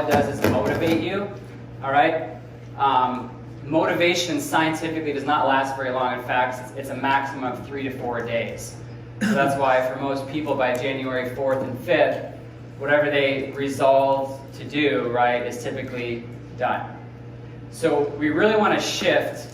it does is motivate you, all right? Motivation scientifically does not last very long. In fact, it's a maximum of 3 to 4 days. So that's why for most people by January 4th and 5th, whatever they resolve to do, right, is typically done. So we really want to shift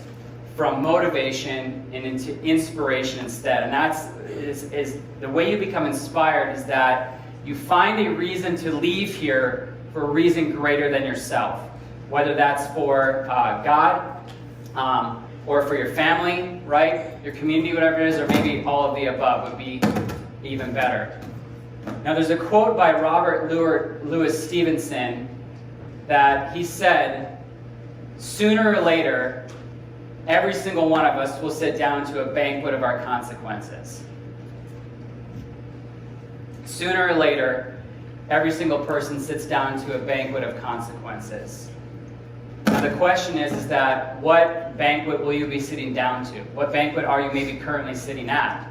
from motivation and into inspiration instead. And that's is the way you become inspired is that you find a reason to leave here for a reason greater than yourself. Whether that's for God, or for your family, right? Your community, whatever it is, or maybe all of the above would be even better. Now there's a quote by Robert Louis Stevenson that he said, sooner or later, every single one of us will sit down to a banquet of our consequences. Sooner or later, every single person sits down to a banquet of consequences. Now the question is that what banquet will you be sitting down to? What banquet are you maybe currently sitting at?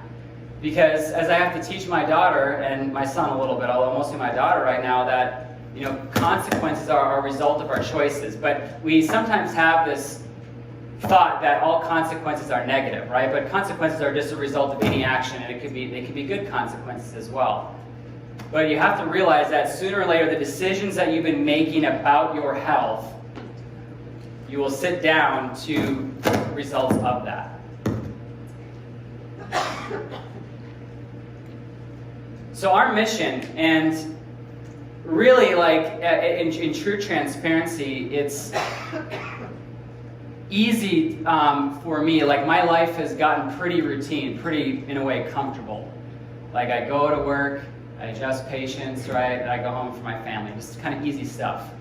Because as I have to teach my daughter and my son a little bit, although mostly my daughter right now, that consequences are a result of our choices. But we sometimes have this thought that all consequences are negative, right? But consequences are just a result of any action, and they can be good consequences as well. But you have to realize that sooner or later, the decisions that you've been making about your health, you will sit down to results of that. So our mission, and really in true transparency, it's easy for me. Like my life has gotten pretty routine, pretty, in a way, comfortable. Like I go to work, I adjust patients, right, and I go home for my family. Just kind of easy stuff.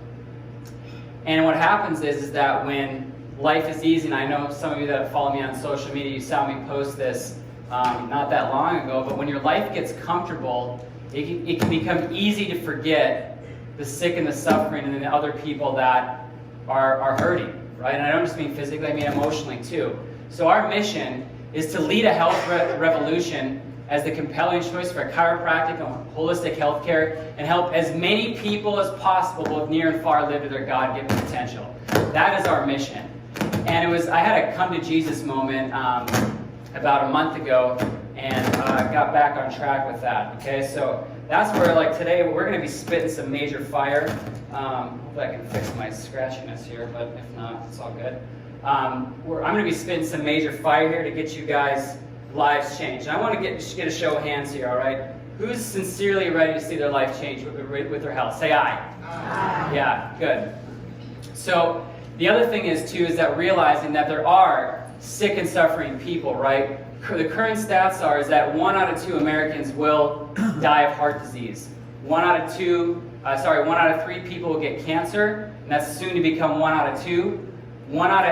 And what happens is that when life is easy, and I know some of you that follow me on social media, you saw me post this not that long ago, but when your life gets comfortable, it can become easy to forget the sick and the suffering and the other people that are hurting, right? And I don't just mean physically, I mean emotionally too. So our mission is to lead a health revolution as the compelling choice for chiropractic and holistic healthcare, and help as many people as possible, both near and far, live to their God-given potential. That is our mission. And I had a come to Jesus moment about a month ago, and got back on track with that. Okay, so that's where, today, we're going to be spitting some major fire. Hopefully I can fix my scratchiness here, but if not, it's all good. I'm going to be spitting some major fire here to get you guys lives changed. And I want to get a show of hands here, all right? Who's sincerely ready to see their life change with their health? Say aye. Aye. Yeah, good. So the other thing is that realizing that there are sick and suffering people, right? The current stats is that 1 out of 2 Americans will die of heart disease. 1 out of 3 people will get cancer, and that's soon to become 1 out of 2. 1 out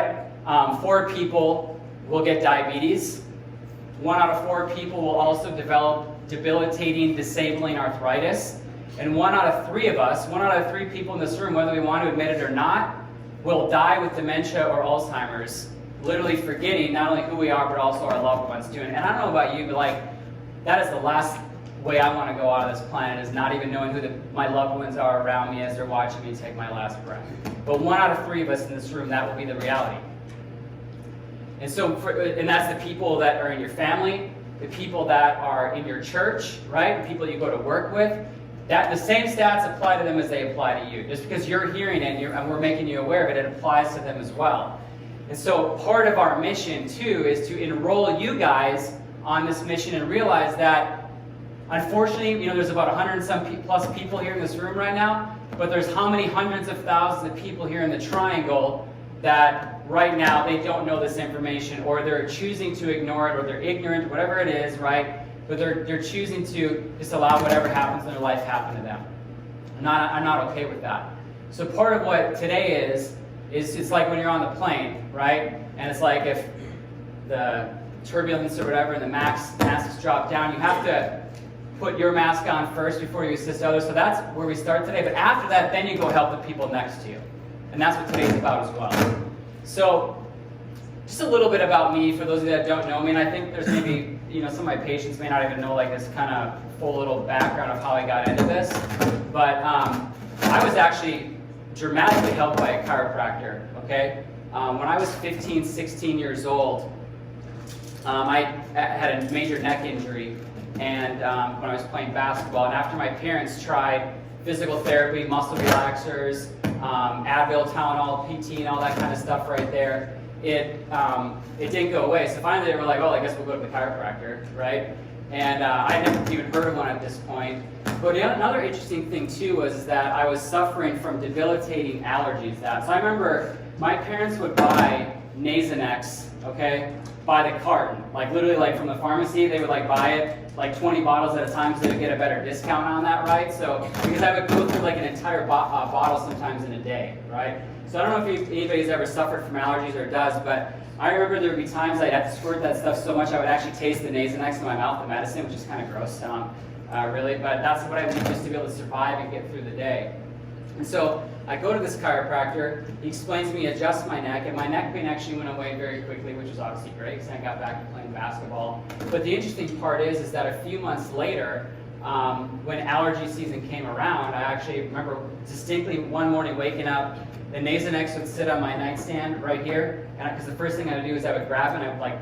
of 4 people will get diabetes. 1 out of 4 people will also develop debilitating, disabling arthritis. And 1 out of 3 of us, 1 out of 3 people in this room, whether we want to admit it or not, will die with dementia or Alzheimer's, literally forgetting not only who we are, but also our loved ones too. And I don't know about you, but that is the last way I want to go out of this planet, is not even knowing who my loved ones are around me as they're watching me take my last breath. But 1 out of 3 of us in this room, that will be the reality. And so, and that's the people that are in your family, the people that are in your church, right? The people you go to work with. The same stats apply to them as they apply to you. Just because you're hearing it and we're making you aware of it, it applies to them as well. And so part of our mission too is to enroll you guys on this mission and realize that, unfortunately, there's about 100 and some plus people here in this room right now, but there's how many hundreds of thousands of people here in the triangle that right now they don't know this information, or they're choosing to ignore it, or they're ignorant, whatever it is, right? But they're choosing to just allow whatever happens in their life happen to them. I'm not okay with that. So part of what today is it's like when you're on the plane, right? And it's like if the turbulence or whatever and the masks drop down, you have to put your mask on first before you assist others. So that's where we start today. But after that, then you go help the people next to you. And that's what today's about as well. So just a little bit about me for those of you that don't know me. And I think there's maybe, some of my patients may not even know this kind of full little background of how I got into this. But I was actually dramatically helped by a chiropractor, okay? When I was 15, 16 years old, I had a major neck injury, and when I was playing basketball, and after my parents tried physical therapy, muscle relaxers, Advil, Tylenol, PT, and all that kind of stuff right there, it didn't go away. So finally they were like, well, I guess we'll go to the chiropractor, right? And I had never even heard of one at this point. But another interesting thing too was that I was suffering from debilitating allergies. So I remember my parents would buy Nasonex, okay, by the carton. Like literally like from the pharmacy, they would like buy it like 20 bottles at a time so they would get a better discount on that, right? So, because I would go through like an entire bottle sometimes in a day, right? So I don't know if anybody's ever suffered from allergies or does, but I remember there would be times I'd have to squirt that stuff so much I would actually taste the Nasonex in my mouth, the medicine, which is kind of gross, really. But that's what I would do just to be able to survive and get through the day. And so I go to this chiropractor, he explains to me, adjust my neck, and my neck pain actually went away very quickly, which was obviously great because I got back to playing basketball. But the interesting part is that a few months later, when allergy season came around, I actually remember distinctly one morning waking up, the Nasonex would sit on my nightstand right here, and because the first thing I would do is I would grab it and I would like,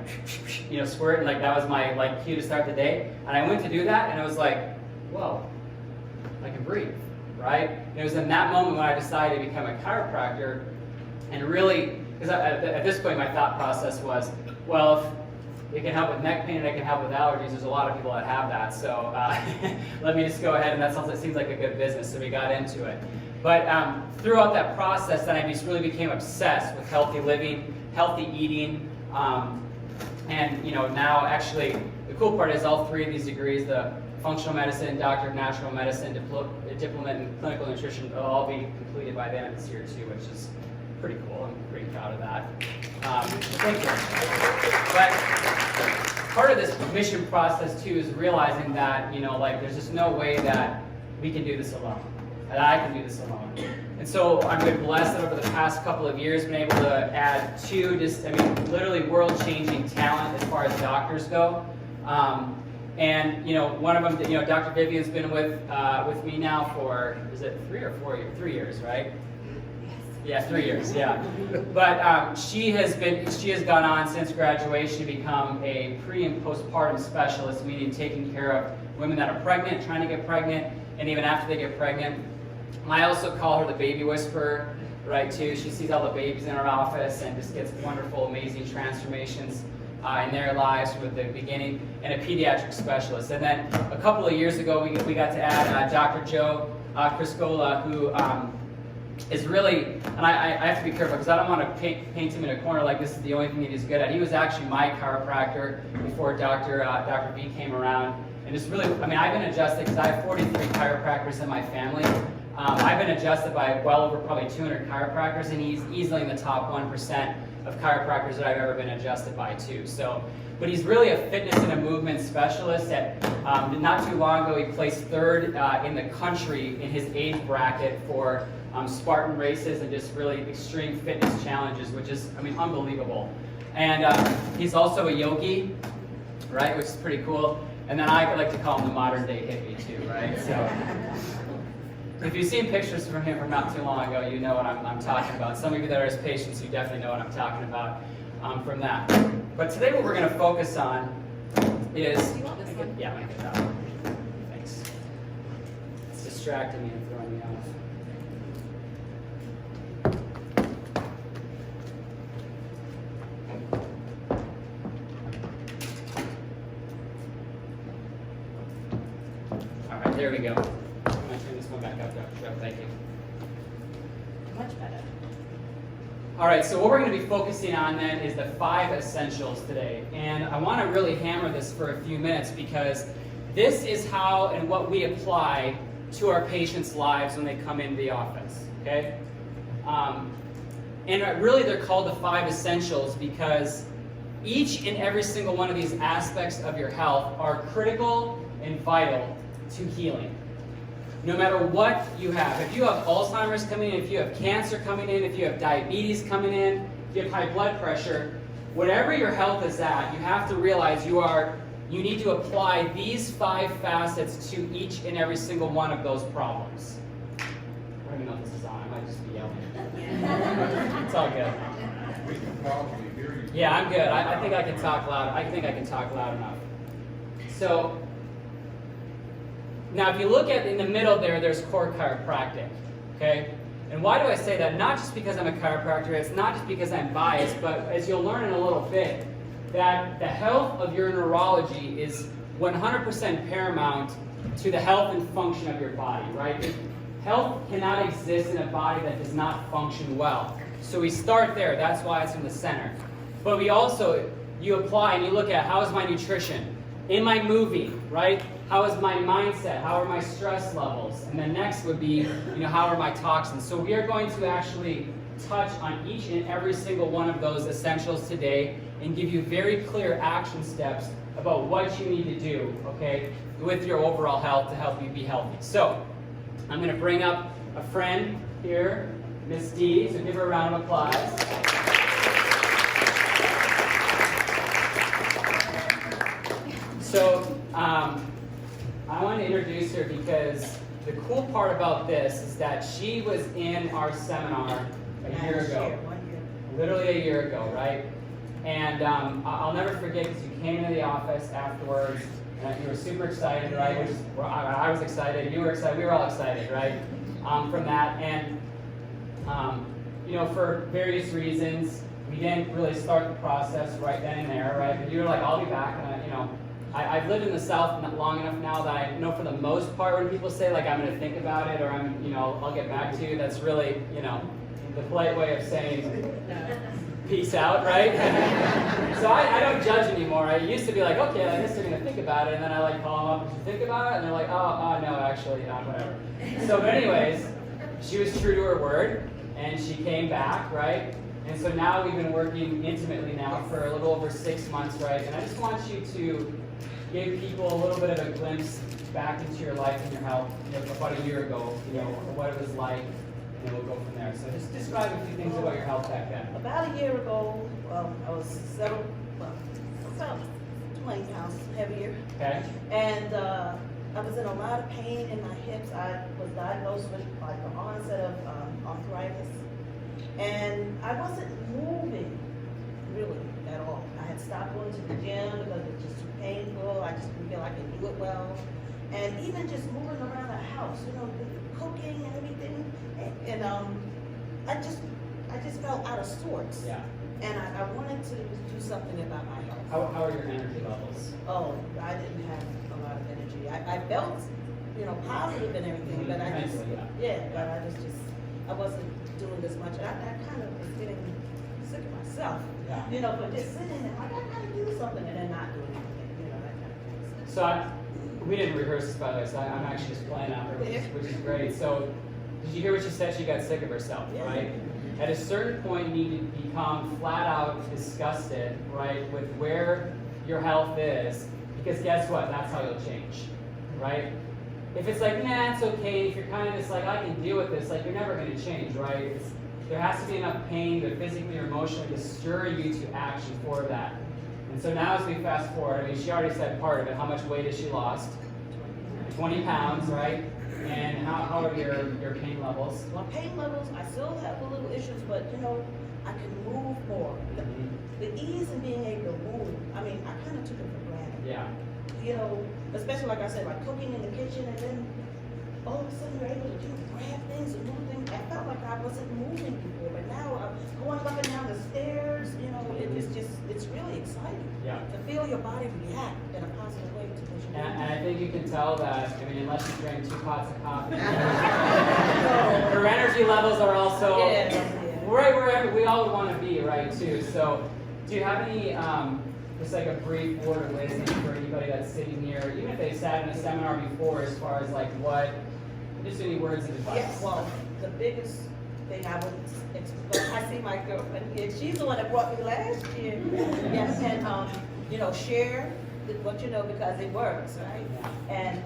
squirt, and like that was my like cue to start the day. And I went to do that, and it was like, whoa, I can breathe, right? And it was in that moment when I decided to become a chiropractor, and really, because at this point my thought process was, well, if it can help with neck pain and it can help with allergies, there's a lot of people that have that, so let me just go ahead, and that seems like a good business, so we got into it. But throughout that process, then I just really became obsessed with healthy living, healthy eating, and now actually the cool part is all three of these degrees, the functional medicine, doctor of natural medicine, diplomate in clinical nutrition, will all be completed by the end of this year too, which is pretty cool. I'm pretty proud of that. Thank you. But part of this mission process too is realizing that there's just no way that we can do this alone. That I can do this alone. And so I've been blessed that over the past couple of years been able to add two literally world-changing talent as far as doctors go. And one of them, Dr. Vivian's been with me now for, is it 3 or 4 years? 3 years, right? Yeah, 3 years, yeah. But she has gone on since graduation to become a pre- and postpartum specialist, meaning taking care of women that are pregnant, trying to get pregnant, and even after they get pregnant. I also call her the baby whisperer, right, too. She sees all the babies in her office and just gets wonderful, amazing transformations in their lives from the beginning, and a pediatric specialist. And then a couple of years ago, we got to add Dr. Joe Criscola, who is really, and I have to be careful because I don't want to paint him in a corner like this is the only thing that he's good at. He was actually my chiropractor before Dr. V came around. And it's really, I've been adjusted because I have 43 chiropractors in my family. I've been adjusted by well over probably 200 chiropractors, and he's easily in the top 1% of chiropractors that I've ever been adjusted by too. So, but he's really a fitness and a movement specialist. Not too long ago, he placed 3rd in the country in his age bracket for Spartan races and just really extreme fitness challenges, which is, unbelievable. And he's also a yogi, right, which is pretty cool. And then I like to call him the modern day hippie too, right? So if you've seen pictures from him from not too long ago, you know what I'm talking about. Some of you that are his patients, you definitely know what I'm talking about from that. But today what we're going to focus on is... Do you want this one? Yeah, I'm going to get that one. Thanks. It's distracting me and throwing me off. There we go. I'm going to turn this one back up, Dr. Joe. Thank you. Much better. All right, so what we're going to be focusing on then is the 5 essentials today. And I want to really hammer this for a few minutes because this is how and what we apply to our patients' lives when they come into the office, okay? And really they're called the 5 essentials because each and every single one of these aspects of your health are critical and vital to healing. No matter what you have. If you have Alzheimer's coming in, if you have cancer coming in, if you have diabetes coming in, if you have high blood pressure, whatever your health is at, you have to realize you need to apply these 5 facets to each and every single one of those problems. even know if this is on. I might just be yelling. It's all good. We can probably hear you. Yeah, I'm good. I think I can talk loud. I think I can talk loud enough. So, now if you look at in the middle there's core chiropractic, okay? And why do I say that? Not just because I'm a chiropractor, it's not just because I'm biased, but as you'll learn in a little bit, that the health of your neurology is 100% paramount to the health and function of your body, right? Health cannot exist in a body that does not function well. So we start there, that's why it's in the center. But we also, you apply and you look at how is my nutrition? Am I moving, right? How is my mindset? How are my stress levels? And then next would be, how are my toxins? So we are going to actually touch on each and every single one of those essentials today and give you very clear action steps about what you need to do, okay, with your overall health to help you be healthy. So I'm going to bring up a friend here, Miss D, so give her a round of applause. So I want to introduce her because the cool part about this is that she was in our seminar a year ago. Literally a year ago, right? And I'll never forget because you came into the office afterwards and you were super excited, right? I was excited, you were excited, we were all excited, right? From that. And, for various reasons, we didn't really start the process right then and there, right? But you were like, I'll be back. And I've lived in the South long enough now that I know for the most part when people say like I'm going to think about it or I'll get back to you, that's really, the polite way of saying peace out, right? So I don't judge anymore. I used to be like, okay, I guess they're going to think about it, and then I call them up, did you think about it? And they're like, oh no, actually, whatever. So but anyways, she was true to her word, and she came back, right? And so now we've been working intimately now for a little over 6 months, right? And I just want you to give people a little bit of a glimpse back into your life and your health, about a year ago, what it was like, and then we'll go from there. So just describe a few things about your health back then. About a year ago, I was about 20 pounds heavier. Okay. And I was in a lot of pain in my hips. I was diagnosed with like an onset of arthritis. And I wasn't moving really at all. I had stopped going to the gym because it was just too painful. I just didn't feel I could do it well. And even just moving around the house, cooking and everything. And I just felt out of sorts. Yeah. And I wanted to do something about my health. How are your energy levels? Oh, I didn't have a lot of energy. I felt, positive and everything, but I just, but I wasn't doing as much. And I kind of was getting sick of myself, but just sitting there, I gotta do something and then not doing anything, that kind of thing. So we didn't rehearse this, by the way, so I'm actually just playing out her, which is great. So did you hear what she said? She got sick of herself, right? At a certain point, you need to become flat out disgusted, right, with where your health is, because guess what? That's how you'll change, right? If it's like, nah, it's okay, if you're kind of just like, I can deal with this, like, you're never going to change, right? There has to be enough pain, either physically or emotionally, to stir you to action for that. And so now as we fast forward, she already said part of it, how much weight has she lost? 20 pounds, right? And how are your pain levels? Well, pain levels, I still have a little issues, but I can move more. The ease in being able to move, I kind of took it for granted. Yeah. Especially like I said, like cooking in the kitchen, and then all of a sudden you're able to grab things and move things. I felt like I wasn't moving before, but now I'm going up and down the stairs. It's really exciting. Yeah. To feel your body react in a positive way to what you're doing. And I think you can tell that, unless you drink 2 pots of coffee, her energy levels are also right where we all want to be, right, too. So do you have any, just like a brief word of wisdom for anybody that's sitting here, even if they sat in a seminar before, as far as like just any words of advice? Yes, well, the biggest thing I would explain, I see my girlfriend here, she's the one that brought me last year. Yes, and share what you know, because it works, right? And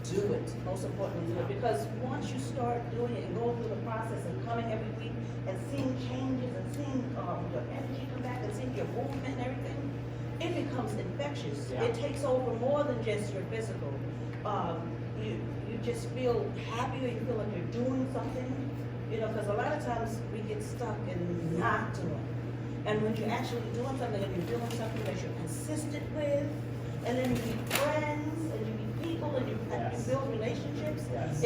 do it, most importantly do it, because once you start doing it and going through the process and coming every week and seeing changes and seeing your energy come back and seeing your movement and everything, it becomes infectious. Yeah. It takes over more than just your physical. You just feel happier, you feel like you're doing something. You know, because a lot of times we get stuck in not doing. And when you're actually doing something and you're doing something that you're consistent with, and then you meet friends and you meet people and you build relationships, Yes.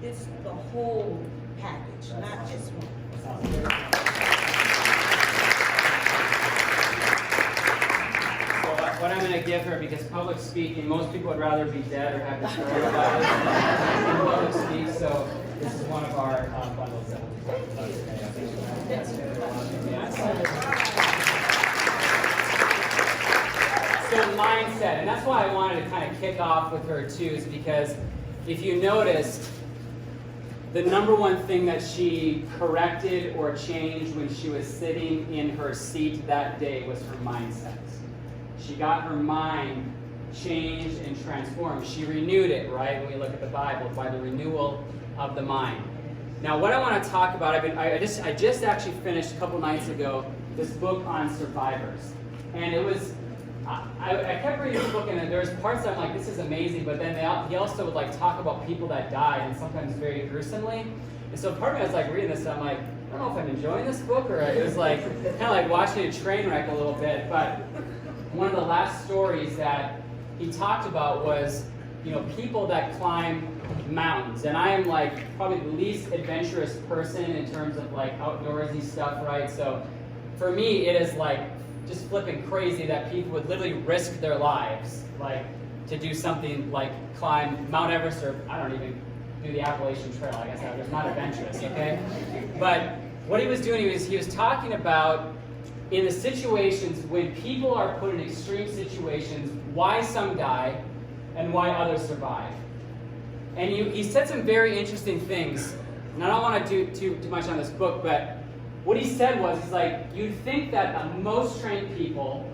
it's the whole package, That's not awesome. just one. Sounds good. So what I'm going to give her, because public speaking, most people would rather be dead or have the story about it than public speak. So this is one of our bundles that we'll talk about today. I think that's So mindset, and that's why I wanted to kind of kick off with her too, is because if you noticed, the number one thing that she corrected or changed when she was sitting in her seat that day was her mindset. She got her mind changed and transformed. She renewed it, right? When we look at the Bible, by the renewal of the mind. Now, what I want to talk about, I just actually finished a couple nights ago this book on survivors, and it was. I kept reading the book, and there was parts that I'm like, this is amazing, but then he also would like talk about people that died, and sometimes very gruesomely. And so part of me, I was like reading this, and I'm like, I don't know if I'm enjoying this book, or it was like kind of like watching a train wreck a little bit. But one of the last stories that he talked about was, you know, people that climb mountains, and I am like probably the least adventurous person in terms of like outdoorsy stuff, right? So for me, it is like just flipping crazy that people would literally risk their lives, like, to do something like climb Mount Everest, or I don't even do the Appalachian Trail. I guess that was not adventurous, okay? But what he was doing, he was talking about in the situations when people are put in extreme situations, why some die and why others survive. And he said some very interesting things. And I don't want to do too much on this book, but what he said was, he's like, you'd think that the most trained people,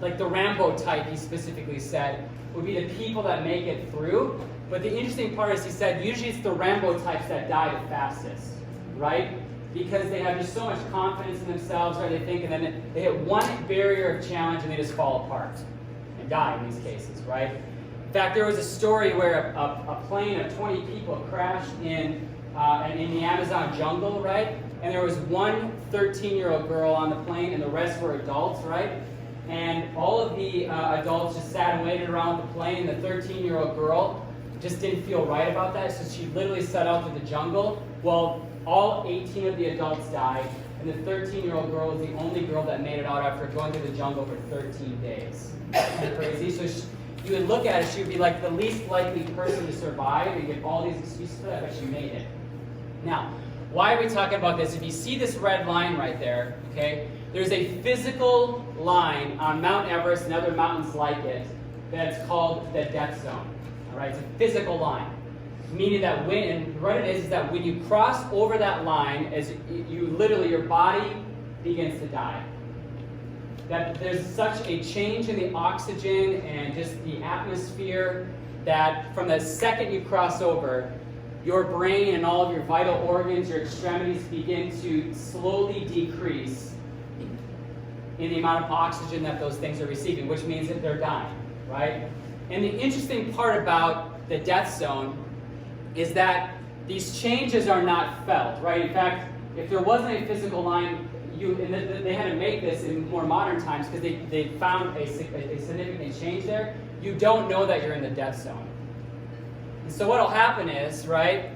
like the Rambo type, he specifically said, would be the people that make it through. But the interesting part is, he said, usually it's the Rambo types that die the fastest, right? Because they have just so much confidence in themselves, right? They think, and then they hit one barrier of challenge and they just fall apart and die in these cases, right? In fact, there was a story where a plane of 20 people crashed in the Amazon jungle, right? And there was one 13-year-old girl on the plane, and the rest were adults, right? And all of the adults just sat and waited around the plane, and the 13-year-old girl just didn't feel right about that, so she literally set out to the jungle. Well, all 18 of the adults died, and the 13-year-old girl was the only girl that made it out after going through the jungle for 13 days. Isn't that crazy? So you would look at it, she would be like the least likely person to survive, and give all these excuses for that, but she made it. Now, why are we talking about this? If you see this red line right there, okay, there's a physical line on Mount Everest and other mountains like it that's called the death zone. All right, it's a physical line, meaning that what it is that when you cross over that line, as you literally, your body begins to die. That there's such a change in the oxygen and just the atmosphere that from the second you cross over, your brain and all of your vital organs, your extremities begin to slowly decrease in the amount of oxygen that those things are receiving, which means that they're dying, right? And the interesting part about the death zone is that these changes are not felt, right? In fact, if there wasn't a physical line, they had to make this in more modern times because they found a significant change there. You don't know that you're in the death zone. And so what will happen is, right,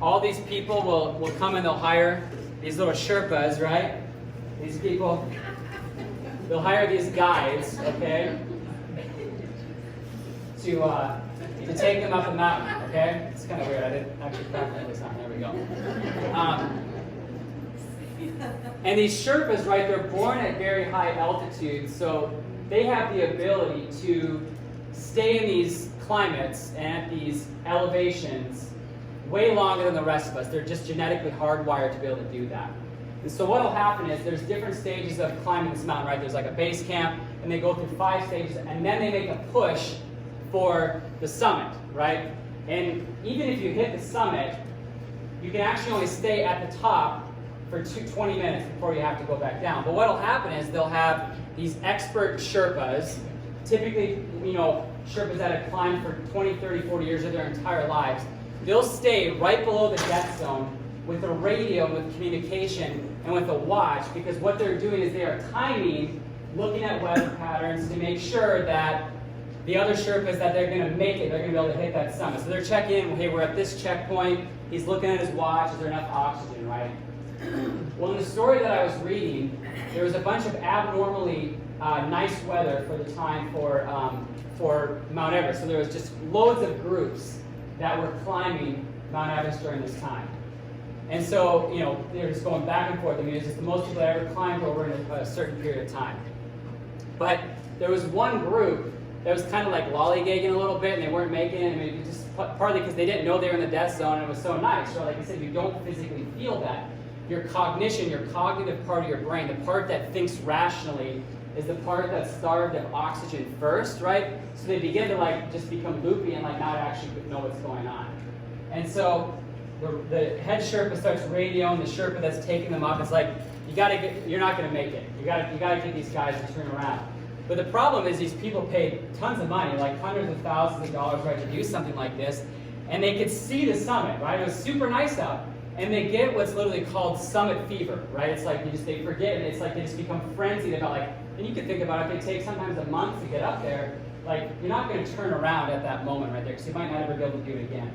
all these people will come and they'll hire these little Sherpas, right? These people, they'll hire these guides, okay, to take them up the mountain, okay? It's kind of weird. I didn't actually practice this on. There we go. And these Sherpas, right, they're born at very high altitudes, so they have the ability to stay in these climates and at these elevations way longer than the rest of us. They're just genetically hardwired to be able to do that. And so what will happen is there's different stages of climbing this mountain, right? There's like a base camp, and they go through 5 stages, and then they make a push for the summit, right? And even if you hit the summit, you can actually only stay at the top for 20 minutes before you have to go back down. But what will happen is they'll have these expert Sherpas, typically, you know, Sherpas that have climbed for 20, 30, 40 years of their entire lives. They'll stay right below the death zone with a radio, with communication, and with a watch, because what they're doing is they are timing, looking at weather patterns to make sure that the other Sherpas, that they're going to make it, they're going to be able to hit that summit. So they're checking in, hey, we're at this checkpoint, he's looking at his watch, is there enough oxygen, right? Well, in the story that I was reading, there was a bunch of abnormally nice weather for the time for Mount Everest. So there was just loads of groups that were climbing Mount Everest during this time. And so, you know, they're just going back and forth. I mean, it's just the most people that ever climbed over in a certain period of time. But there was one group that was kind of like lollygagging a little bit, and they weren't making it. I mean, it just partly because they didn't know they were in the death zone, and it was so nice. So like I said, you don't physically feel that. Your cognition, your cognitive part of your brain, the part that thinks rationally, is the part that's starved of oxygen first, right? So they begin to like just become loopy and like not actually know what's going on. And so the head Sherpa starts radioing the Sherpa that's taking them up. It's like, you're not going to make it. You got to get these guys to turn around. But the problem is these people paid tons of money, like hundreds of thousands of dollars, right, to do something like this, and they could see the summit, right? It was super nice out. And they get what's literally called summit fever, right? It's like they forget, and it's like they just become frenzied about like, and you can think about it, if it takes sometimes a month to get up there, like you're not going to turn around at that moment right there, because you might not ever be able to do it again.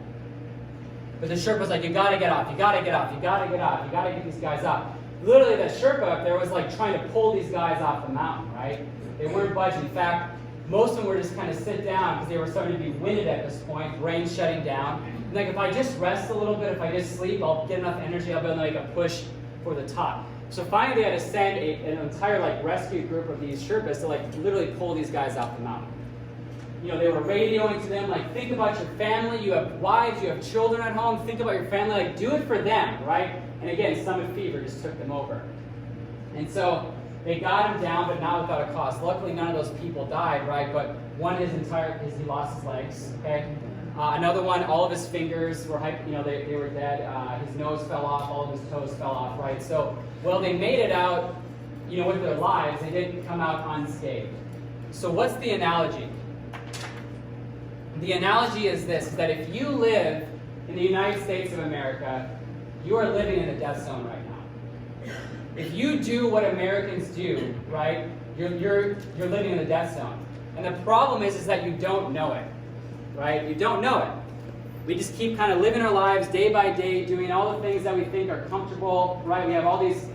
But the Sherpa's like, you got to get off, you got to get off, you got to get off, you got to get these guys up. Literally, that Sherpa up there was like trying to pull these guys off the mountain, right? They weren't budging. In fact, most of them were just kind of sit down because they were starting to be winded at this point, brain shutting down. And like, if I just rest a little bit, if I just sleep, I'll get enough energy, I'll be able to make a push for the top. So finally, they had to send an entire like rescue group of these Sherpas to like literally pull these guys off the mountain. You know, they were radioing to them, like, think about your family, you have wives, you have children at home, think about your family, like, do it for them, right? And again, summit fever just took them over. And so they got him down, but not without a cost. Luckily, none of those people died, right? But one, he lost his legs, okay? Another one, all of his fingers were, they were dead. His nose fell off, all of his toes fell off, right? So, well, they made it out, you know, with their lives. They didn't come out unscathed. So what's the analogy? The analogy is this, is that if you live in the United States of America, you are living in a death zone right now. If you do what Americans do, right, you're living in a death zone. And the problem is that you don't know it, right? You don't know it. We just keep kind of living our lives day by day, doing all the things that we think are comfortable, right? We have all these,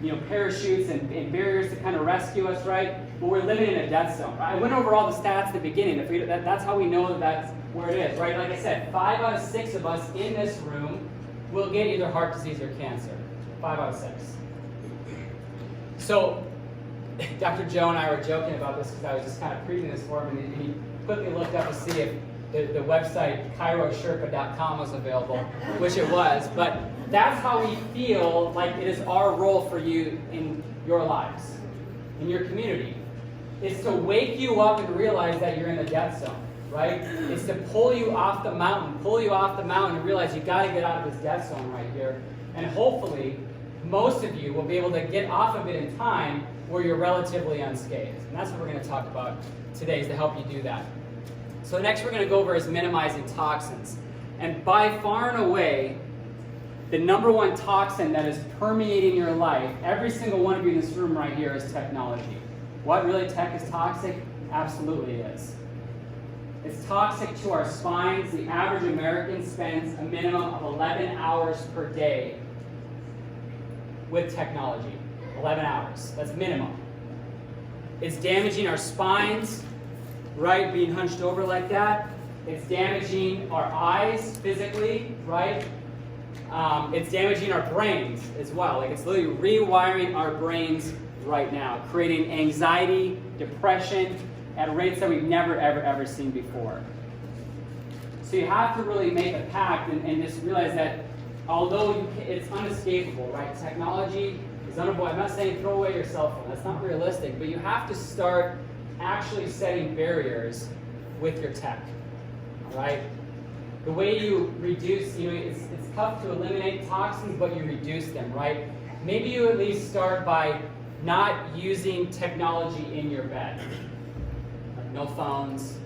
you know, parachutes and barriers to kind of rescue us, right? But we're living in a death zone. Right? I went over all the stats at the beginning. That's how we know that that's where it is, right? Like I said, 5 out of 6 of us in this room will get either heart disease or cancer. 5 out of 6. So, Dr. Joe and I were joking about this because I was just kind of preaching this for him, and he quickly looked up to see if the website cairosherpa.com was available, which it was. But that's how we feel like it is our role for you in your lives, in your community. It's to wake you up and realize that you're in the death zone, right? It's to pull you off the mountain and realize you got to get out of this death zone right here. And hopefully, most of you will be able to get off of it in time where you're relatively unscathed. And that's what we're going to talk about today, is to help you do that. So next we're going to go over is minimizing toxins. And by far and away, the number one toxin that is permeating your life, every single one of you in this room right here, is technology. What, really, tech is toxic? Absolutely it is. It's toxic to our spines. The average American spends a minimum of 11 hours per day with technology. 11 hours. That's minimum. It's damaging our spines, right? Being hunched over like that. It's damaging our eyes physically, right? It's damaging our brains as well. Like, it's literally rewiring our brains right now, creating anxiety, depression at rates that we've never, ever seen before. So you have to really make a pact and just realize that although it's unescapable, right? Technology is unavoidable. I'm not saying throw away your cell phone. That's not realistic. But you have to start actually setting barriers with your tech, all right? The way you reduce, you know, it's tough to eliminate toxins, but you reduce them, right? Maybe you at least start by not using technology in your bed. Like no phones,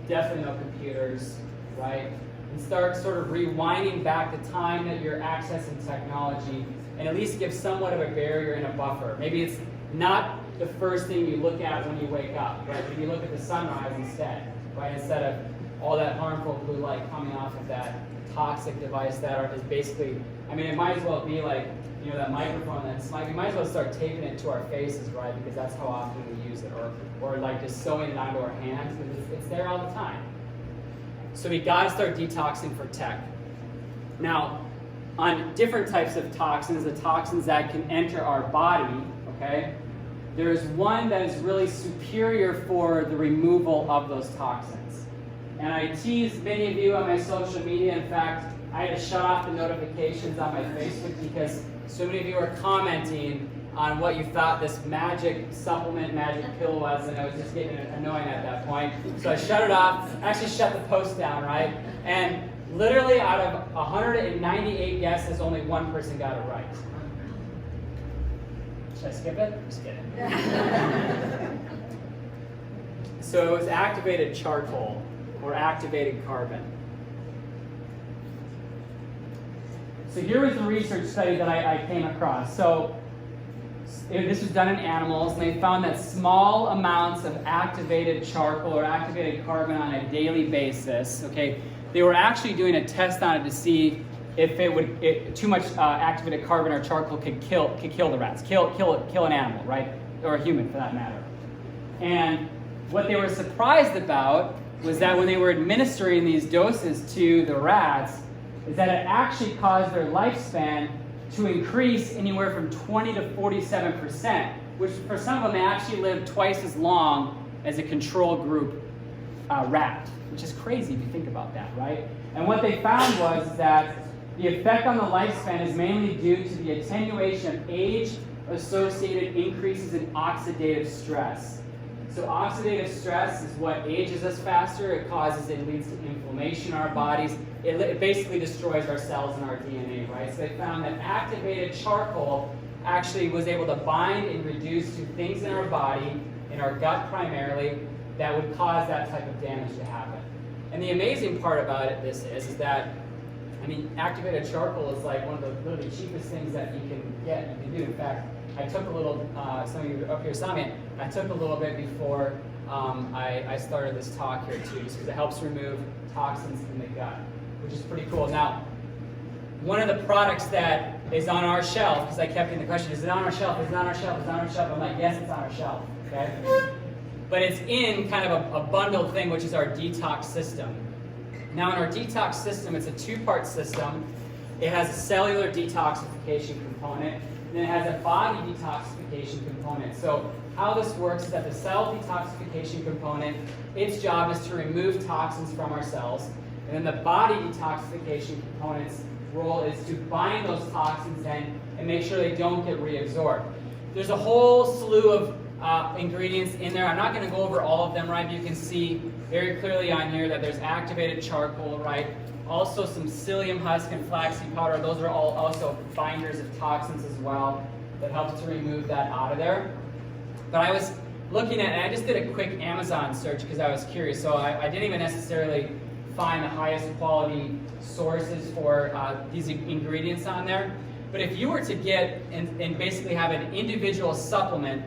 definitely no computers, right? and start sort of rewinding back the time that you're accessing technology, and at least give somewhat of a barrier and a buffer. Maybe it's not the first thing you look at when you wake up, right? Maybe you look at the sunrise instead, right? Instead of all that harmful blue light coming off of that toxic device that is basically, I mean, it might as well be like, you know, that microphone that's like, we might as well start taping it to our faces, right? Because that's how often we use it, or like just sewing it onto our hands, because it's there all the time. So we got to start detoxing for tech. Now, on different types of toxins, the toxins that can enter our body, okay, there's one that is really superior for the removal of those toxins. And I teased many of you on my social media. In fact, I had to shut off the notifications on my Facebook because so many of you are commenting on what you thought this magic supplement, magic pill was, and I was just getting annoying at that point. So I shut it off. I actually shut the post down, right? And literally out of 198 guesses, only one person got it right. Should I skip it? Just kidding. So it was activated charcoal or activated carbon. So here was the research study that I came across. So this was done in animals, and they found that small amounts of activated charcoal or activated carbon on a daily basis, okay, they were actually doing a test on it to see if too much activated carbon or charcoal could kill the rats, kill an animal, right, or a human for that matter. And what they were surprised about was that when they were administering these doses to the rats, is that it actually caused their lifespan to increase anywhere from 20 to 47%, which for some of them they actually lived twice as long as a control group rat, which is crazy if you think about that, right? And what they found was that the effect on the lifespan is mainly due to the attenuation of age-associated increases in oxidative stress. So oxidative stress is what ages us faster. It leads to inflammation in our bodies. It basically destroys our cells and our DNA, right? So they found that activated charcoal actually was able to bind and reduce to things in our body, in our gut primarily, that would cause that type of damage to happen. And the amazing part about is that, I mean, activated charcoal is like one of the literally cheapest things that you can get, you can do. In fact, I took a little, some of you up here saw me, I took a little bit before I started this talk here too, just because it helps remove toxins in the gut, which is pretty cool. Now, one of the products that is on our shelf, because I kept getting the question, is it on our shelf, is it on our shelf, is it on our shelf? I'm like, yes, it's on our shelf, okay? But it's in kind of a bundled thing, which is our detox system. Now in our detox system, it's a two-part system. It has a cellular detoxification component, and then it has a body detoxification component. So how this works is that the cell detoxification component, its job is to remove toxins from our cells, and then the body detoxification component's role is to bind those toxins in and make sure they don't get reabsorbed. There's a whole slew of ingredients in there. I'm not going to go over all of them, right? You can see very clearly on here that there's activated charcoal, right? Also some psyllium husk and flaxseed powder. Those are all also binders of toxins as well that helps to remove that out of there. But I was looking at, and I just did a quick Amazon search because I was curious. So I didn't even necessarily find the highest quality sources for these ingredients on there. But if you were to get and basically have an individual supplement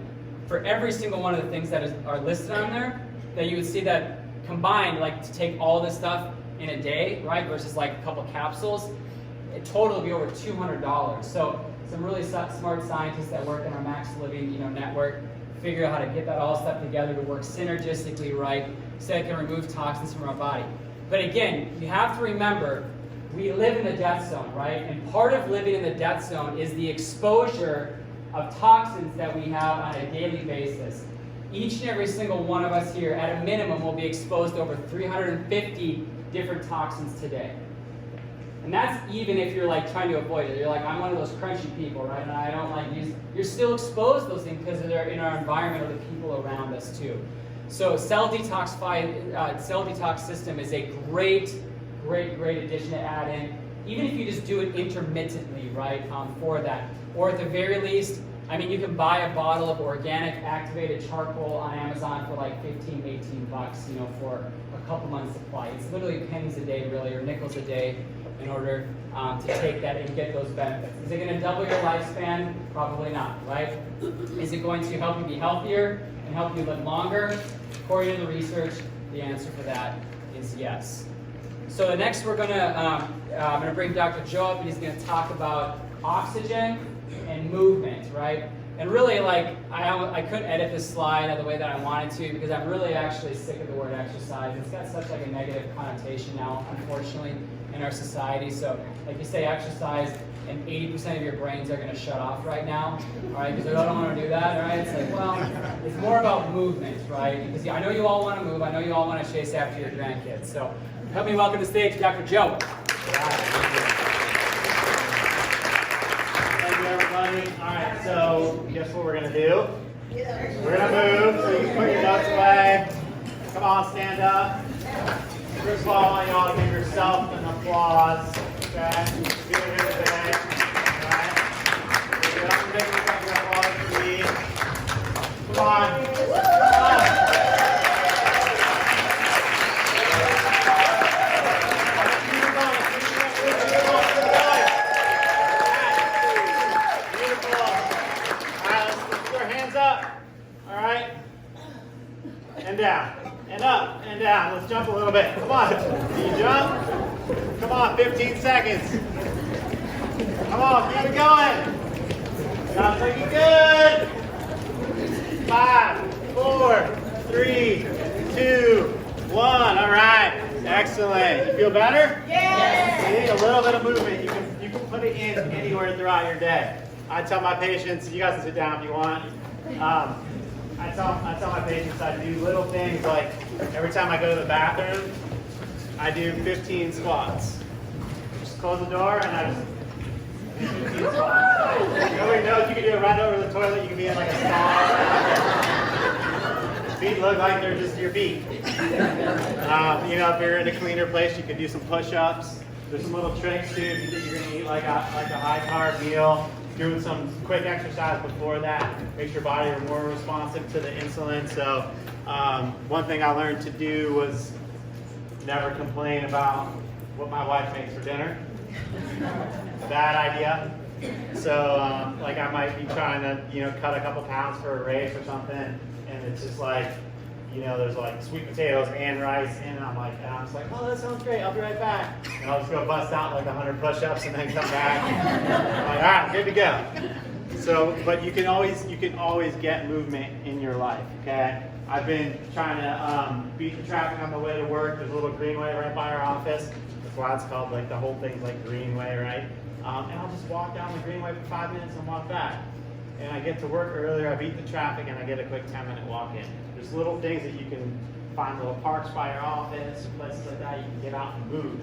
for every single one of the things that are listed on there, that you would see that combined, like to take all this stuff in a day, right, versus like a couple capsules, it totally would be over $200. So some really smart scientists that work in our Max Living, network figure out how to get that all stuff together to work synergistically, right, so it can remove toxins from our body. But again, you have to remember, we live in the death zone, right? And part of living in the death zone is the exposure of toxins that we have on a daily basis. Each and every single one of us here, at a minimum, will be exposed to over 350 different toxins today. And that's even if you're like trying to avoid it. You're like, I'm one of those crunchy people, right? And I don't like use. You're still exposed to those things because they're in our environment or the people around us too. So cell detox system is a great addition to add in. Even if you just do it intermittently, right, for that. Or at the very least, I mean, you can buy a bottle of organic activated charcoal on Amazon for like 15, 18 bucks, you know, for a couple months supply. It's literally pennies a day, really, or nickels a day in order to take that and get those benefits. Is it going to double your lifespan? Probably not, right? Is it going to help you be healthier and help you live longer? According to the research, the answer for that is yes. So next I'm going to bring Dr. Joe up, and he's going to talk about oxygen and movement, right? And really, like, I couldn't edit this slide the way that I wanted to because I'm really actually sick of the word exercise. It's got such like a negative connotation now, unfortunately, in our society. So, like you say exercise, and 80% of your brains are going to shut off right now, all right? Because they don't want to do that, all right? It's like, well, it's more about movement, right? Because I know you all want to move. I know you all want to chase after your grandkids. So, help me welcome to the stage Dr. Joe. Everybody. All right, so guess what we're going to do? We're going to move, so you can put your notes away. Come on, stand up. First of all, I want you all to give yourself an applause. Okay? Do it here today. All right? Give yourself an applause for me. Come on. Come on. And down, and up, and down. Let's jump a little bit. Come on. Can you jump? Come on, 15 seconds. Come on, keep it going. Sounds looking good. 5, 4, 3, 2, 1. All right. Excellent. You feel better? Yes. See, a little bit of movement. You can put it in anywhere throughout your day. I tell my patients, you guys can sit down if you want. I tell my patients I do little things like every time I go to the bathroom, I do 15 squats. Just close the door and I just do 15 squats. Nobody knows you can do it right over the toilet. You can be in like a stall. Feet look like they're just your feet. You know, if you're in a cleaner place, you can do some push-ups. There's some little tricks too. If you think you're going to eat like a high-carb meal, doing some quick exercise before that makes your body more responsive to the insulin. So one thing I learned to do was never complain about what my wife makes for dinner. Bad idea. So like I might be trying to cut a couple pounds for a race or something, and it's just like there's like sweet potatoes and rice, and I'm just like, oh, that sounds great. I'll be right back. And I'll just go bust out like 100 push-ups and then come back. I'm like, all right, good to go. So, but you can always get movement in your life. Okay. I've been trying to beat the traffic on the way to work. There's a little greenway right by our office. That's why it's called like the whole thing's like Greenway, right? And I'll just walk down the greenway for 5 minutes and walk back. And I get to work earlier. I beat the traffic and I get a quick 10-minute walk in. There's little things that you can find, little parks by your office, places like that. You can get out and move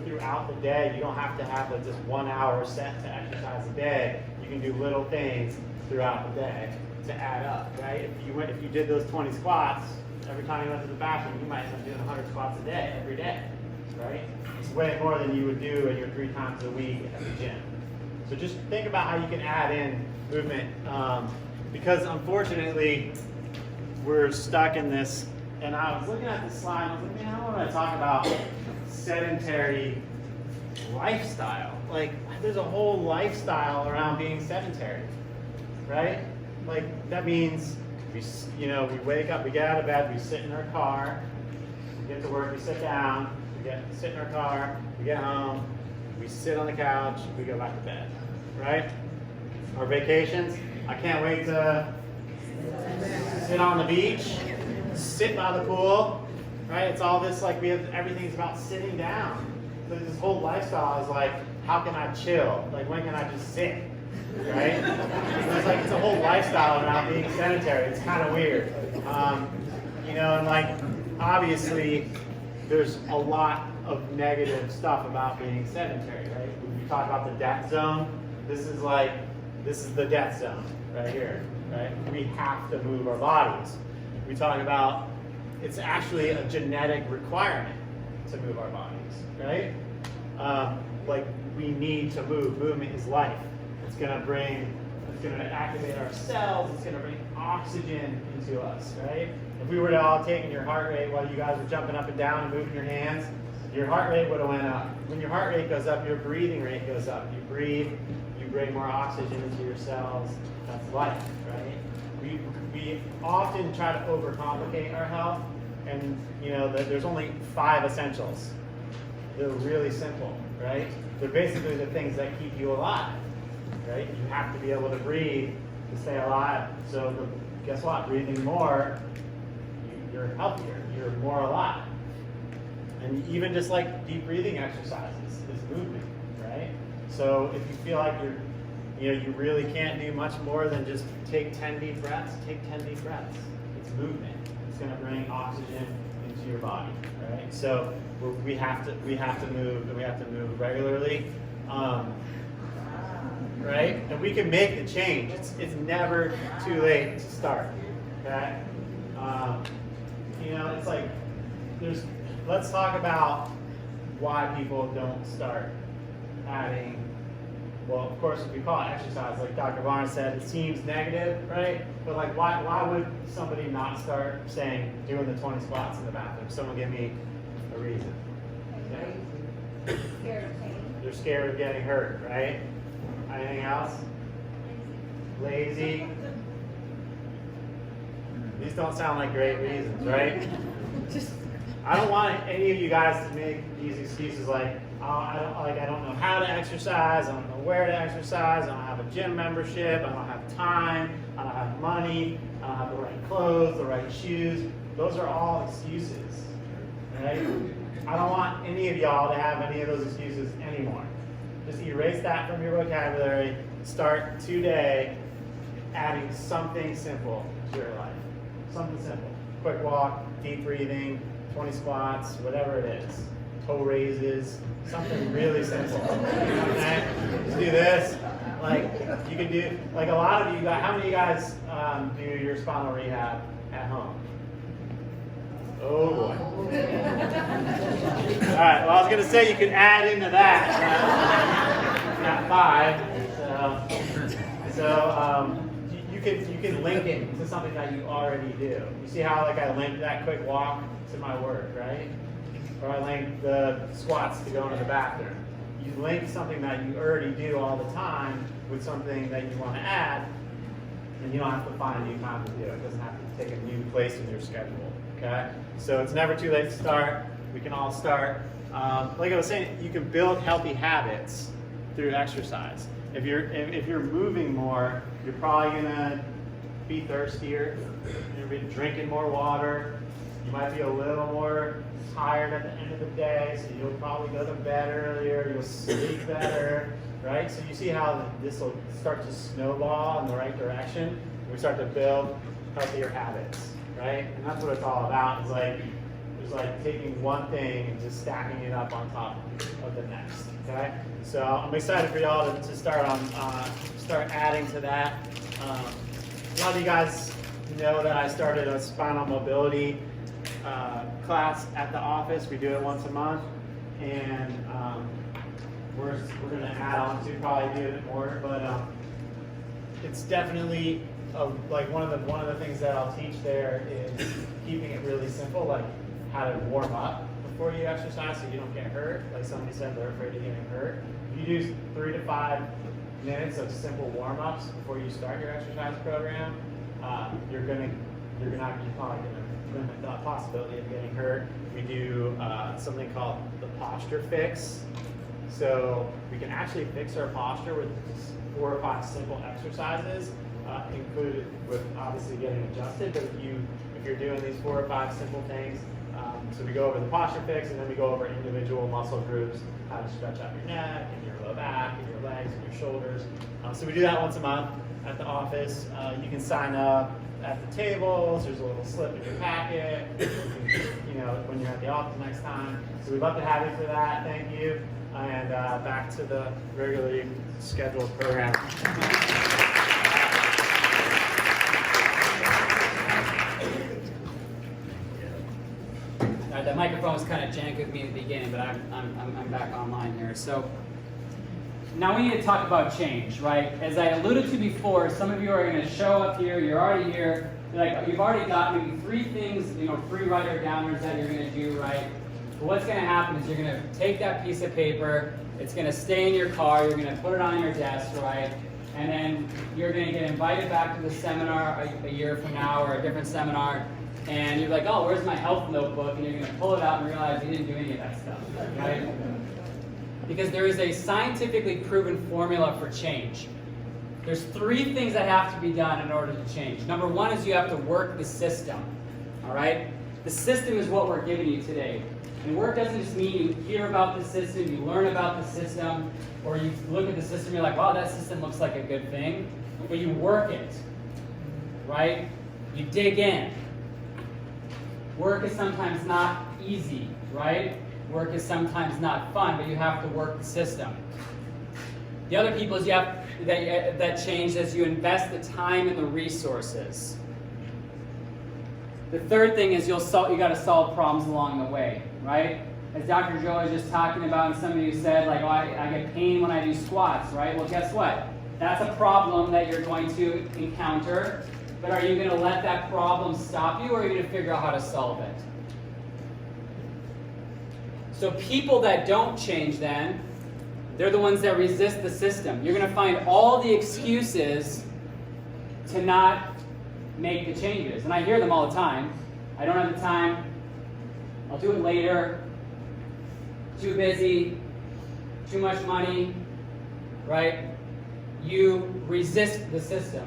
throughout the day. You don't have to have just 1 hour set to exercise a day. You can do little things throughout the day to add up, right? If you did those 20 squats every time you went to the bathroom, you might end up doing 100 squats a day every day, right? It's way more than you would do in your 3 times a week at the gym. So just think about how you can add in movement, because unfortunately we're stuck in this. And I was looking at this slide and I was like, man, I want to talk about sedentary lifestyle. Like, there's a whole lifestyle around being sedentary, right? Like, that means we wake up, we get out of bed, we sit in our car, we get to work, we sit down, sit in our car, we get home, we sit on the couch, we go back to bed, right? Our vacations, I can't wait to sit on the beach, sit by the pool, right? It's all this, like, everything's about sitting down. So this whole lifestyle is like, how can I chill? Like, when can I just sit, right? It's a whole lifestyle around being sedentary. It's kind of weird. And like, obviously, there's a lot of negative stuff about being sedentary, right? When we talk about the death zone, this is the death zone right here, right? We have to move our bodies. We talk about it's actually a genetic requirement to move our bodies, right? Like, we need to move. Movement is life. It's going to bring It's going to activate our cells. It's going to bring oxygen into us, right? If we were to all take your heart rate while you guys were jumping up and down and moving your hands, your heart rate would have went up. When your heart rate goes up, your breathing rate goes up. You breathe, you bring more oxygen into your cells. That's life, right? We often try to overcomplicate our health, and there's only 5 essentials. They're really simple, right? They're basically the things that keep you alive, right? You have to be able to breathe to stay alive. So guess what? Breathing more, you're healthier. You're more alive. And even just like deep breathing exercises is movement, right? So if you feel like you really can't do much more than just take 10 deep breaths, take 10 deep breaths. It's movement. It's going to bring oxygen into your body, right? So we have to move, and we have to move regularly, right? And we can make the change. It's never too late to start, okay? It's like let's talk about why people don't start adding. Well, of course, if we call it exercise, like Dr. Barnes said, it seems negative, right? But like, why would somebody not start doing the 20 squats in the bathroom? Someone give me a reason. Yeah. Scared of pain. They're scared of getting hurt, right? Anything else? Lazy. These don't sound like great reasons, right? I don't want any of you guys to make these excuses like, I don't know how to exercise, I don't know where to exercise, I don't have a gym membership, I don't have time, I don't have money, I don't have the right clothes, the right shoes. Those are all excuses, right? I don't want any of y'all to have any of those excuses anymore. Just erase that from your vocabulary. Start today adding something simple to your life. Something simple. Quick walk, deep breathing, 20 squats, whatever it is. Toe raises, something really simple. Okay? Just do this. Like you can do, like a lot of you guys, how many of you guys do your spinal rehab at home? Oh boy. All right, well I was going to say you could add into that. Not 5. So you can link it to something that you already do. You see how like I linked that quick walk to my work, right? Or I linked the squats to go into the bathroom. You link something that you already do all the time with something that you want to add, and you don't have to find a new time to do it. It doesn't have to take a new place in your schedule. Okay? So it's never too late to start. We can all start. Like I was saying, you can build healthy habits through exercise. If you're moving more, you're probably gonna be thirstier. You're gonna be drinking more water. You might be a little more tired at the end of the day, so you'll probably go to bed earlier. You'll sleep better, right? So you see how this will start to snowball in the right direction. We start to build healthier habits, right? And that's what it's all about. It's like taking one thing and just stacking it up on top of the next. Okay, so I'm excited for y'all to start adding to that. A lot of you guys know that I started a spinal mobility class at the office. We do it once a month, and we're going to add on to probably do it more, but it's definitely like one of the things that I'll teach there is keeping it really simple, like how to warm up before you exercise so you don't get hurt. Like somebody said, they're afraid of getting hurt. If you do 3 to 5 minutes of simple warm-ups before you start your exercise program, you're not probably going to limit the possibility of getting hurt. We do something called the posture fix. So we can actually fix our posture with 4 or 5 simple exercises, included with obviously getting adjusted. But if you're doing these 4 or 5 simple things, so we go over the posture fix, and then we go over individual muscle groups, how to stretch out your neck and your low back and your legs and your shoulders. So we do that once a month at the office. You can sign up at the tables. There's a little slip in your packet, when you're at the office next time. So we'd love to have you for that. Thank you. And back to the regularly scheduled program. All right, that microphone was kind of jank with me at the beginning, but I'm back online here. So now we need to talk about change, right? As I alluded to before, some of you are going to show up here, you're already here, like you've already got maybe 3 things, 3 writer-downers that you're going to do, right? But what's going to happen is you're going to take that piece of paper, it's going to stay in your car, you're going to put it on your desk, right? And then you're going to get invited back to the seminar a year from now or a different seminar, and you're like, oh, where's my health notebook? And you're going to pull it out and realize you didn't do any of that stuff, right? Because there is a scientifically proven formula for change. There's 3 things that have to be done in order to change. Number 1 is you have to work the system, all right? The system is what we're giving you today. And work doesn't just mean you hear about the system, you learn about the system, or you look at the system and you're like, wow, that system looks like a good thing. But you work it, right? You dig in. Work is sometimes not easy, right? Work is sometimes not fun, but you have to work the system. The other people is that change as you invest the time and the resources. The third thing is you got to solve problems along the way, right? As Dr. Joe was just talking about, and some of you said, like, oh, I get pain when I do squats, right? Well, guess what? That's a problem that you're going to encounter, but are you going to let that problem stop you, or are you going to figure out how to solve it? So people that don't change then, they're the ones that resist the system. You're going to find all the excuses to not make the changes. And I hear them all the time. I don't have the time. I'll do it later. Too busy. Too much money. Right? You resist the system.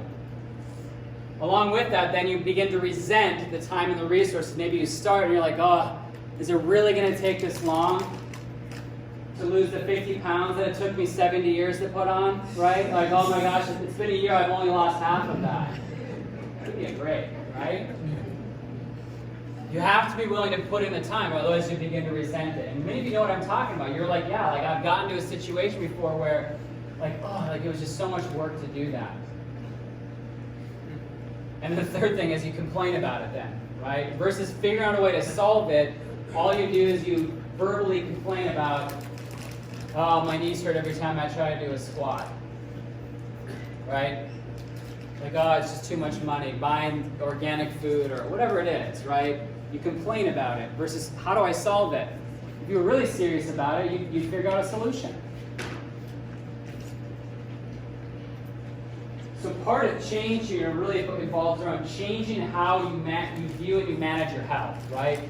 Along with that, then you begin to resent the time and the resources. Maybe you start and you're like, oh, is it really going to take this long to lose the 50 pounds that it took me 70 years to put on? Right? Like, oh my gosh, it's been a year, I've only lost half of that. Give me a break, right? You have to be willing to put in the time, otherwise you begin to resent it. And many of you know what I'm talking about. You're like, yeah, like I've gotten to a situation before where, like, oh, like it was just so much work to do that. And the third thing is you complain about it then, right? Versus figuring out a way to solve it, all you do is you verbally complain about, oh, my knees hurt every time I try to do a squat, right? Like, oh, it's just too much money, buying organic food or whatever it is, right? You complain about it versus how do I solve it? If you were really serious about it, you'd figure out a solution. So part of change here really involves around changing how you view and you manage your health, right?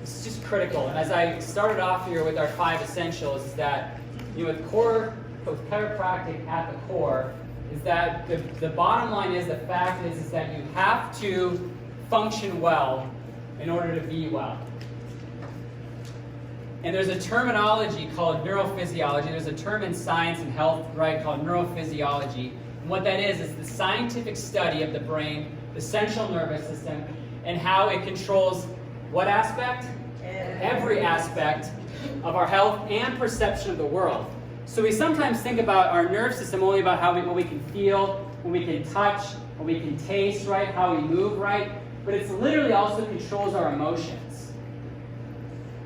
This is just critical. And as I started off here with our 5 essentials, is that with chiropractic at the core, is that the bottom line is the fact is that you have to function well in order to be well. And there's a terminology called neurophysiology. There's a term in science and health, right, called neurophysiology. And what that is the scientific study of the brain, the central nervous system, and how it controls what aspect? Every aspect of our health and perception of the world. So we sometimes think about our nerve system only about what we can feel, what we can touch, what we can taste, right? How we move, right? But it's literally also controls our emotions.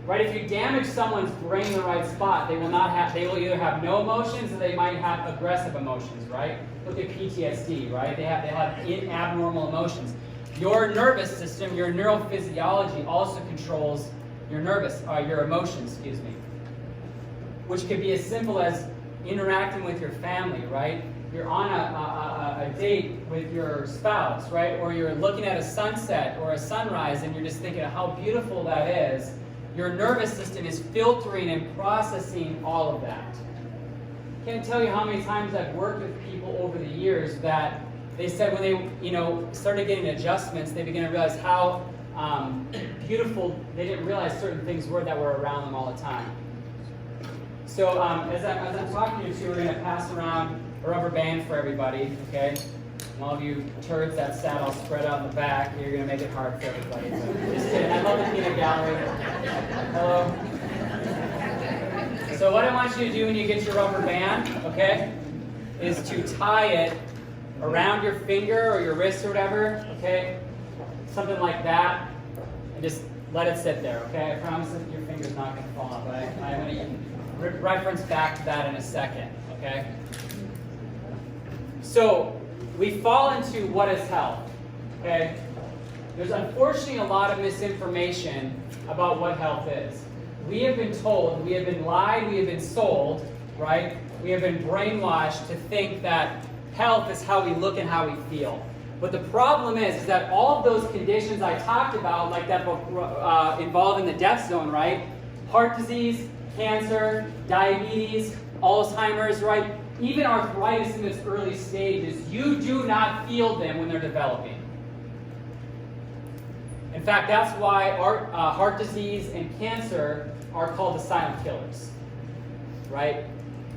Right? If you damage someone's brain in the right spot, they will either have no emotions or they might have aggressive emotions, right? Look at PTSD, right? They have abnormal emotions. Your nervous system, your neurophysiology also controls your emotions, which could be as simple as interacting with your family, right? You're on a date with your spouse, right? Or you're looking at a sunset or a sunrise and you're just thinking of how beautiful that is. Your nervous system is filtering and processing all of that. Can't tell you how many times I've worked with people over the years that they said when they started getting adjustments, they began to realize how beautiful they didn't realize certain things were that were around them all the time. So as I'm talking to you two, we're going to pass around a rubber band for everybody, okay? And all of you turds that sat all spread out in the back, you're going to make it hard for everybody. So, just kidding. I love the peanut gallery. Hello. So what I want you to do when you get your rubber band, okay, is to tie it around your finger or your wrist or whatever, okay? Something like that. And just let it sit there, okay? I promise that your finger's not going to fall off. But I'm going to reference back to that in a second, okay? So we fall into what is health, okay? There's unfortunately a lot of misinformation about what health is. We have been told, we have been lied, we have been sold, right? We have been brainwashed to think that health is how we look and how we feel. But the problem is that all of those conditions I talked about, like that involved in the death zone, right? Heart disease, cancer, diabetes, Alzheimer's, right? Even arthritis in its early stages, you do not feel them when they're developing. In fact, that's why heart disease and cancer are called the silent killers, right?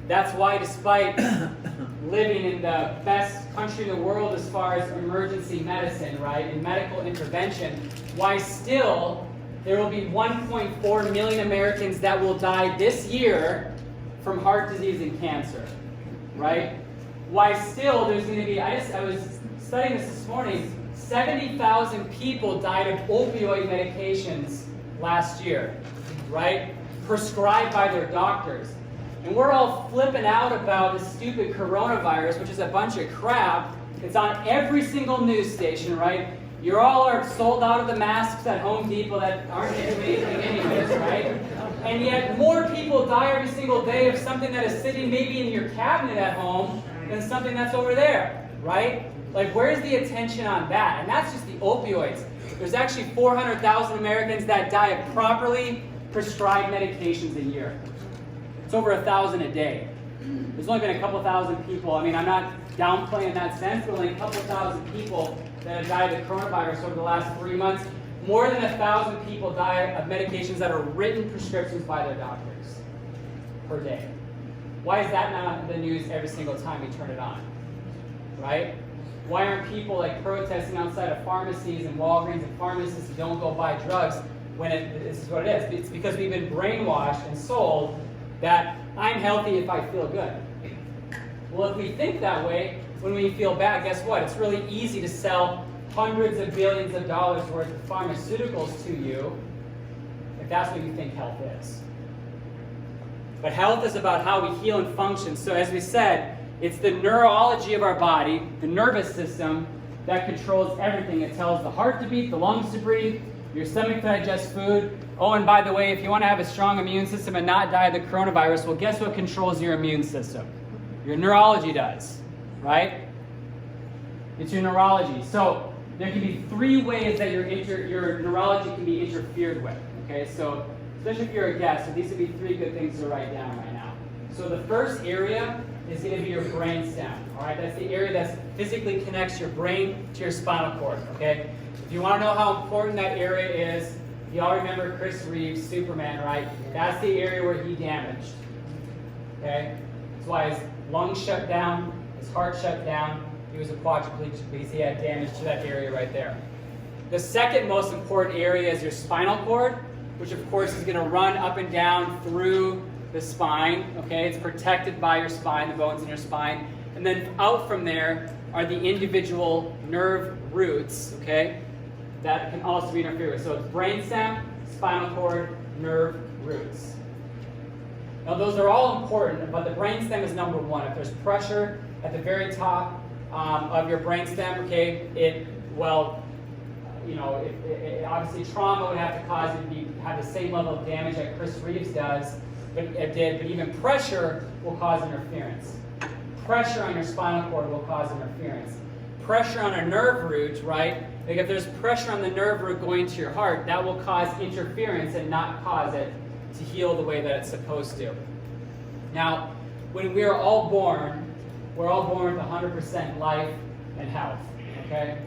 That's why despite living in the best country in the world as far as emergency medicine, right, and medical intervention, why still there will be 1.4 million Americans that will die this year from heart disease and cancer, right? Why still there's going to be, I was studying this morning, 70,000 people died of opioid medications last year, right? Prescribed by their doctors. And we're all flipping out about the stupid coronavirus, which is a bunch of crap. It's on every single news station, right? You all are sold out of the masks at Home Depot that aren't doing anything anyways, right? And yet more people die every single day of something that is sitting maybe in your cabinet at home than something that's over there, right? Like, where's the attention on that? And that's just the opioids. There's actually 400,000 Americans that die of properly prescribed medications a year. It's over 1,000 a day. There's only been a couple thousand people. I mean, I'm not downplaying in that sense, but only a couple thousand people that have died of coronavirus over the last 3 months. More than 1,000 people die of medications that are written prescriptions by their doctors per day. Why is that not in the news every single time we turn it on? Right? Why aren't people like protesting outside of pharmacies and Walgreens and pharmacists who don't go buy drugs when this is what it is? It's because we've been brainwashed and sold that I'm healthy if I feel good. Well, if we think that way, when we feel bad, guess what? It's really easy to sell hundreds of billions of dollars worth of pharmaceuticals to you if that's what you think health is. But health is about how we heal and function. So as we said, it's the neurology of our body, the nervous system, that controls everything. It tells the heart to beat, the lungs to breathe, your stomach to digest food. Oh, and by the way, if you want to have a strong immune system and not die of the coronavirus, well, guess what controls your immune system? Your neurology does, right? It's your neurology. So there can be 3 ways that your neurology can be interfered with, okay? So especially if you're a guest, so these would be 3 good things to write down right now. So the first area is going to be your brain stem, all right? That's the area that physically connects your brain to your spinal cord, okay? If you want to know how important that area is, you all remember Chris Reeves, Superman, right? That's the area where he damaged, okay? That's why his lungs shut down, his heart shut down. He was a quadriplegic because he had damage to that area right there. The second most important area is your spinal cord, which of course is going to run up and down through the spine, okay? It's protected by your spine, the bones in your spine. And then out from there are the individual nerve roots, okay? That can also be interfered with. So it's brainstem, spinal cord, nerve roots. Now those are all important, but the brainstem is number 1. If there's pressure at the very top of your brainstem, okay, obviously trauma would have to cause it to have the same level of damage that Chris Reeves does, but even pressure will cause interference. Pressure on your spinal cord will cause interference. Pressure on a nerve root, right? Like if there's pressure on the nerve root going to your heart, that will cause interference and not cause it to heal the way that it's supposed to. Now, when we are all born, we're all born with 100% life and health, okay?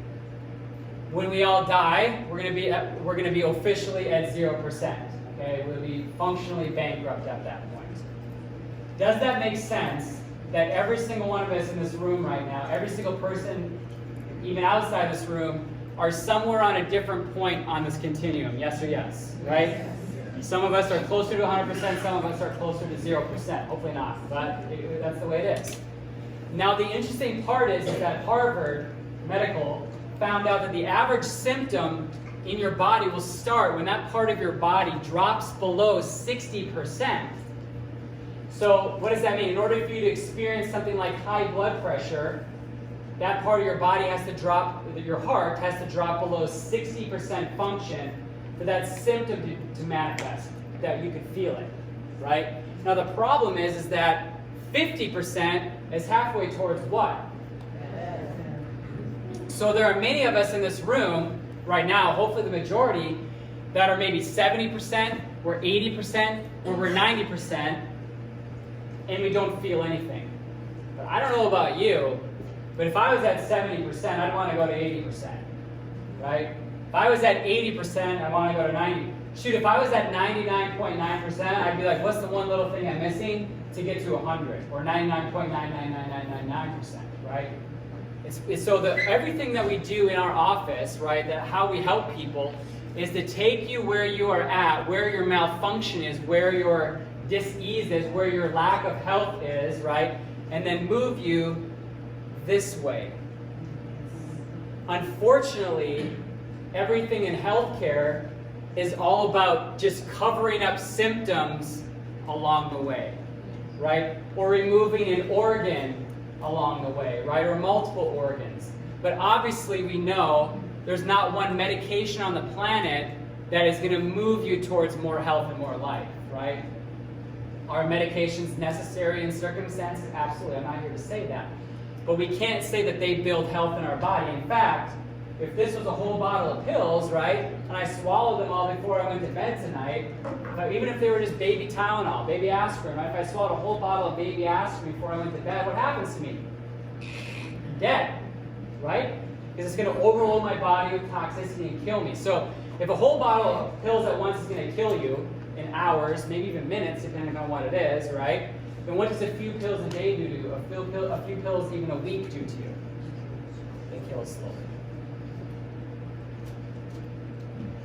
When we all die, we're going to be officially at 0%. Okay, we'll be functionally bankrupt at that point. Does that make sense that every single one of us in this room right now, every single person, even outside this room, are somewhere on a different point on this continuum? Yes or yes, right? Some of us are closer to 100%, some of us are closer to 0%. Hopefully not, but that's the way it is. Now the interesting part is that Harvard Medical found out that the average symptom in your body will start when that part of your body drops below 60%. So what does that mean? In order for you to experience something like high blood pressure, that part of your body has to drop, your heart has to drop below 60% function for that symptom to manifest, that you could feel it, right? Now the problem is that 50% is halfway towards what? So there are many of us in this room right now, hopefully the majority, that are maybe 70%, we're 80%, or we're 90%, and we don't feel anything. But I don't know about you, but if I was at 70%, I'd want to go to 80%, right? If I was at 80%, I'd want to go to 90%. Shoot, if I was at 99.9%, I'd be like, what's the one little thing I'm missing to get to 100, or 99.99999%, right? It's so that everything that we do in our office, right, that how we help people, is to take you where you are at, where your malfunction is, where your dis-ease is, where your lack of health is, right, and then move you this way. Unfortunately, everything in healthcare is all about just covering up symptoms along the way, right? Or removing an organ along the way, right? Or multiple organs. But obviously we know there's not one medication on the planet that is going to move you towards more health and more life, right? Are medications necessary in circumstances? Absolutely. I'm not here to say that. But we can't say that they build health in our body. In fact, if this was a whole bottle of pills, right, and I swallowed them all before I went to bed tonight, even if they were just baby Tylenol, baby aspirin, right, if I swallowed a whole bottle of baby aspirin before I went to bed, what happens to me? Dead, right? Because it's going to overload my body with toxicity and kill me. So if a whole bottle of pills at once is going to kill you in hours, maybe even minutes, depending on what it is, right, then what does a few pills a day do to you? A few pills even a week do to you? They kill us slowly.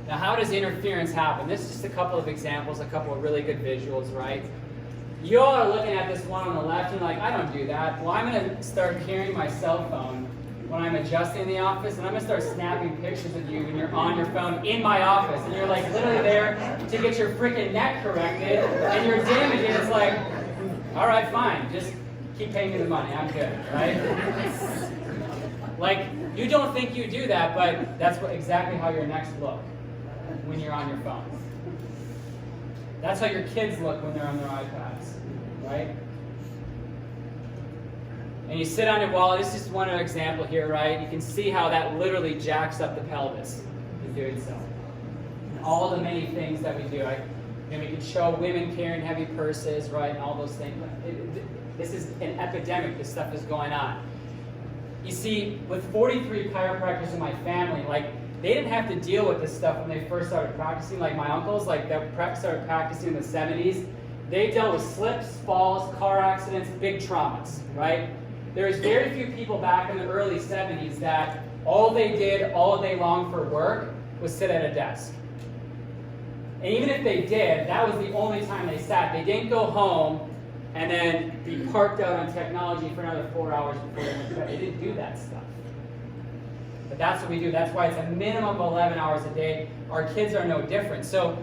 Now, how does interference happen? This is just a couple of examples, a couple of really good visuals, right? You all are looking at this one on the left, and you're like, I don't do that. Well, I'm going to start carrying my cell phone when I'm adjusting the office, and I'm going to start snapping pictures of you when you're on your phone in my office, and you're like literally there to get your freaking neck corrected, and you're damaged, and it's like, all right, fine, just keep paying me the money, I'm good, right? Like, you don't think you do that, but that's exactly how your necks look when you're on your phone. That's how your kids look when they're on their iPads, right? And you sit on your wall. This is just one example here, right? You can see how that literally jacks up the pelvis in doing so. And all the many things that we do. We can show women carrying heavy purses, right, and all those things. This is an epidemic. This stuff is going on. You see, with 43 chiropractors in my family, like, they didn't have to deal with this stuff when they first started practicing. Like my uncles, like that started practicing in the 70s. They dealt with slips, falls, car accidents, big traumas, right? There's very few people back in the early 70s that all they did all day long for work was sit at a desk. And even if they did, that was the only time they sat. They didn't go home and then be parked out on technology for another 4 hours before they went to bed. They didn't do that stuff. But that's what we do. That's why it's a minimum of 11 hours a day. Our kids are no different. So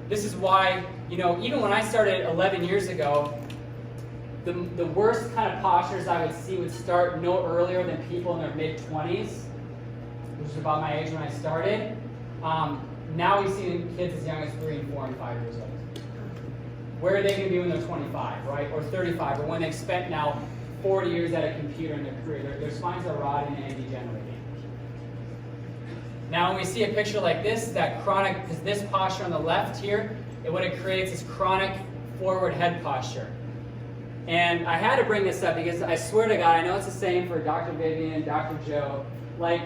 this is why, even when I started 11 years ago, the worst kind of postures I would see would start no earlier than people in their mid-20s, which is about my age when I started. Now we see kids as young as 3 and 4 and 5 years old. Where are they going to be when they're 25, right? Or 35, or when they've spent now 40 years at a computer in their career? Their spines are rotting and degenerating. Now when we see a picture like this, this posture on the left here, what it creates is chronic forward head posture. And I had to bring this up because I swear to God, I know it's the same for Dr. Vivian, Dr. Joe, like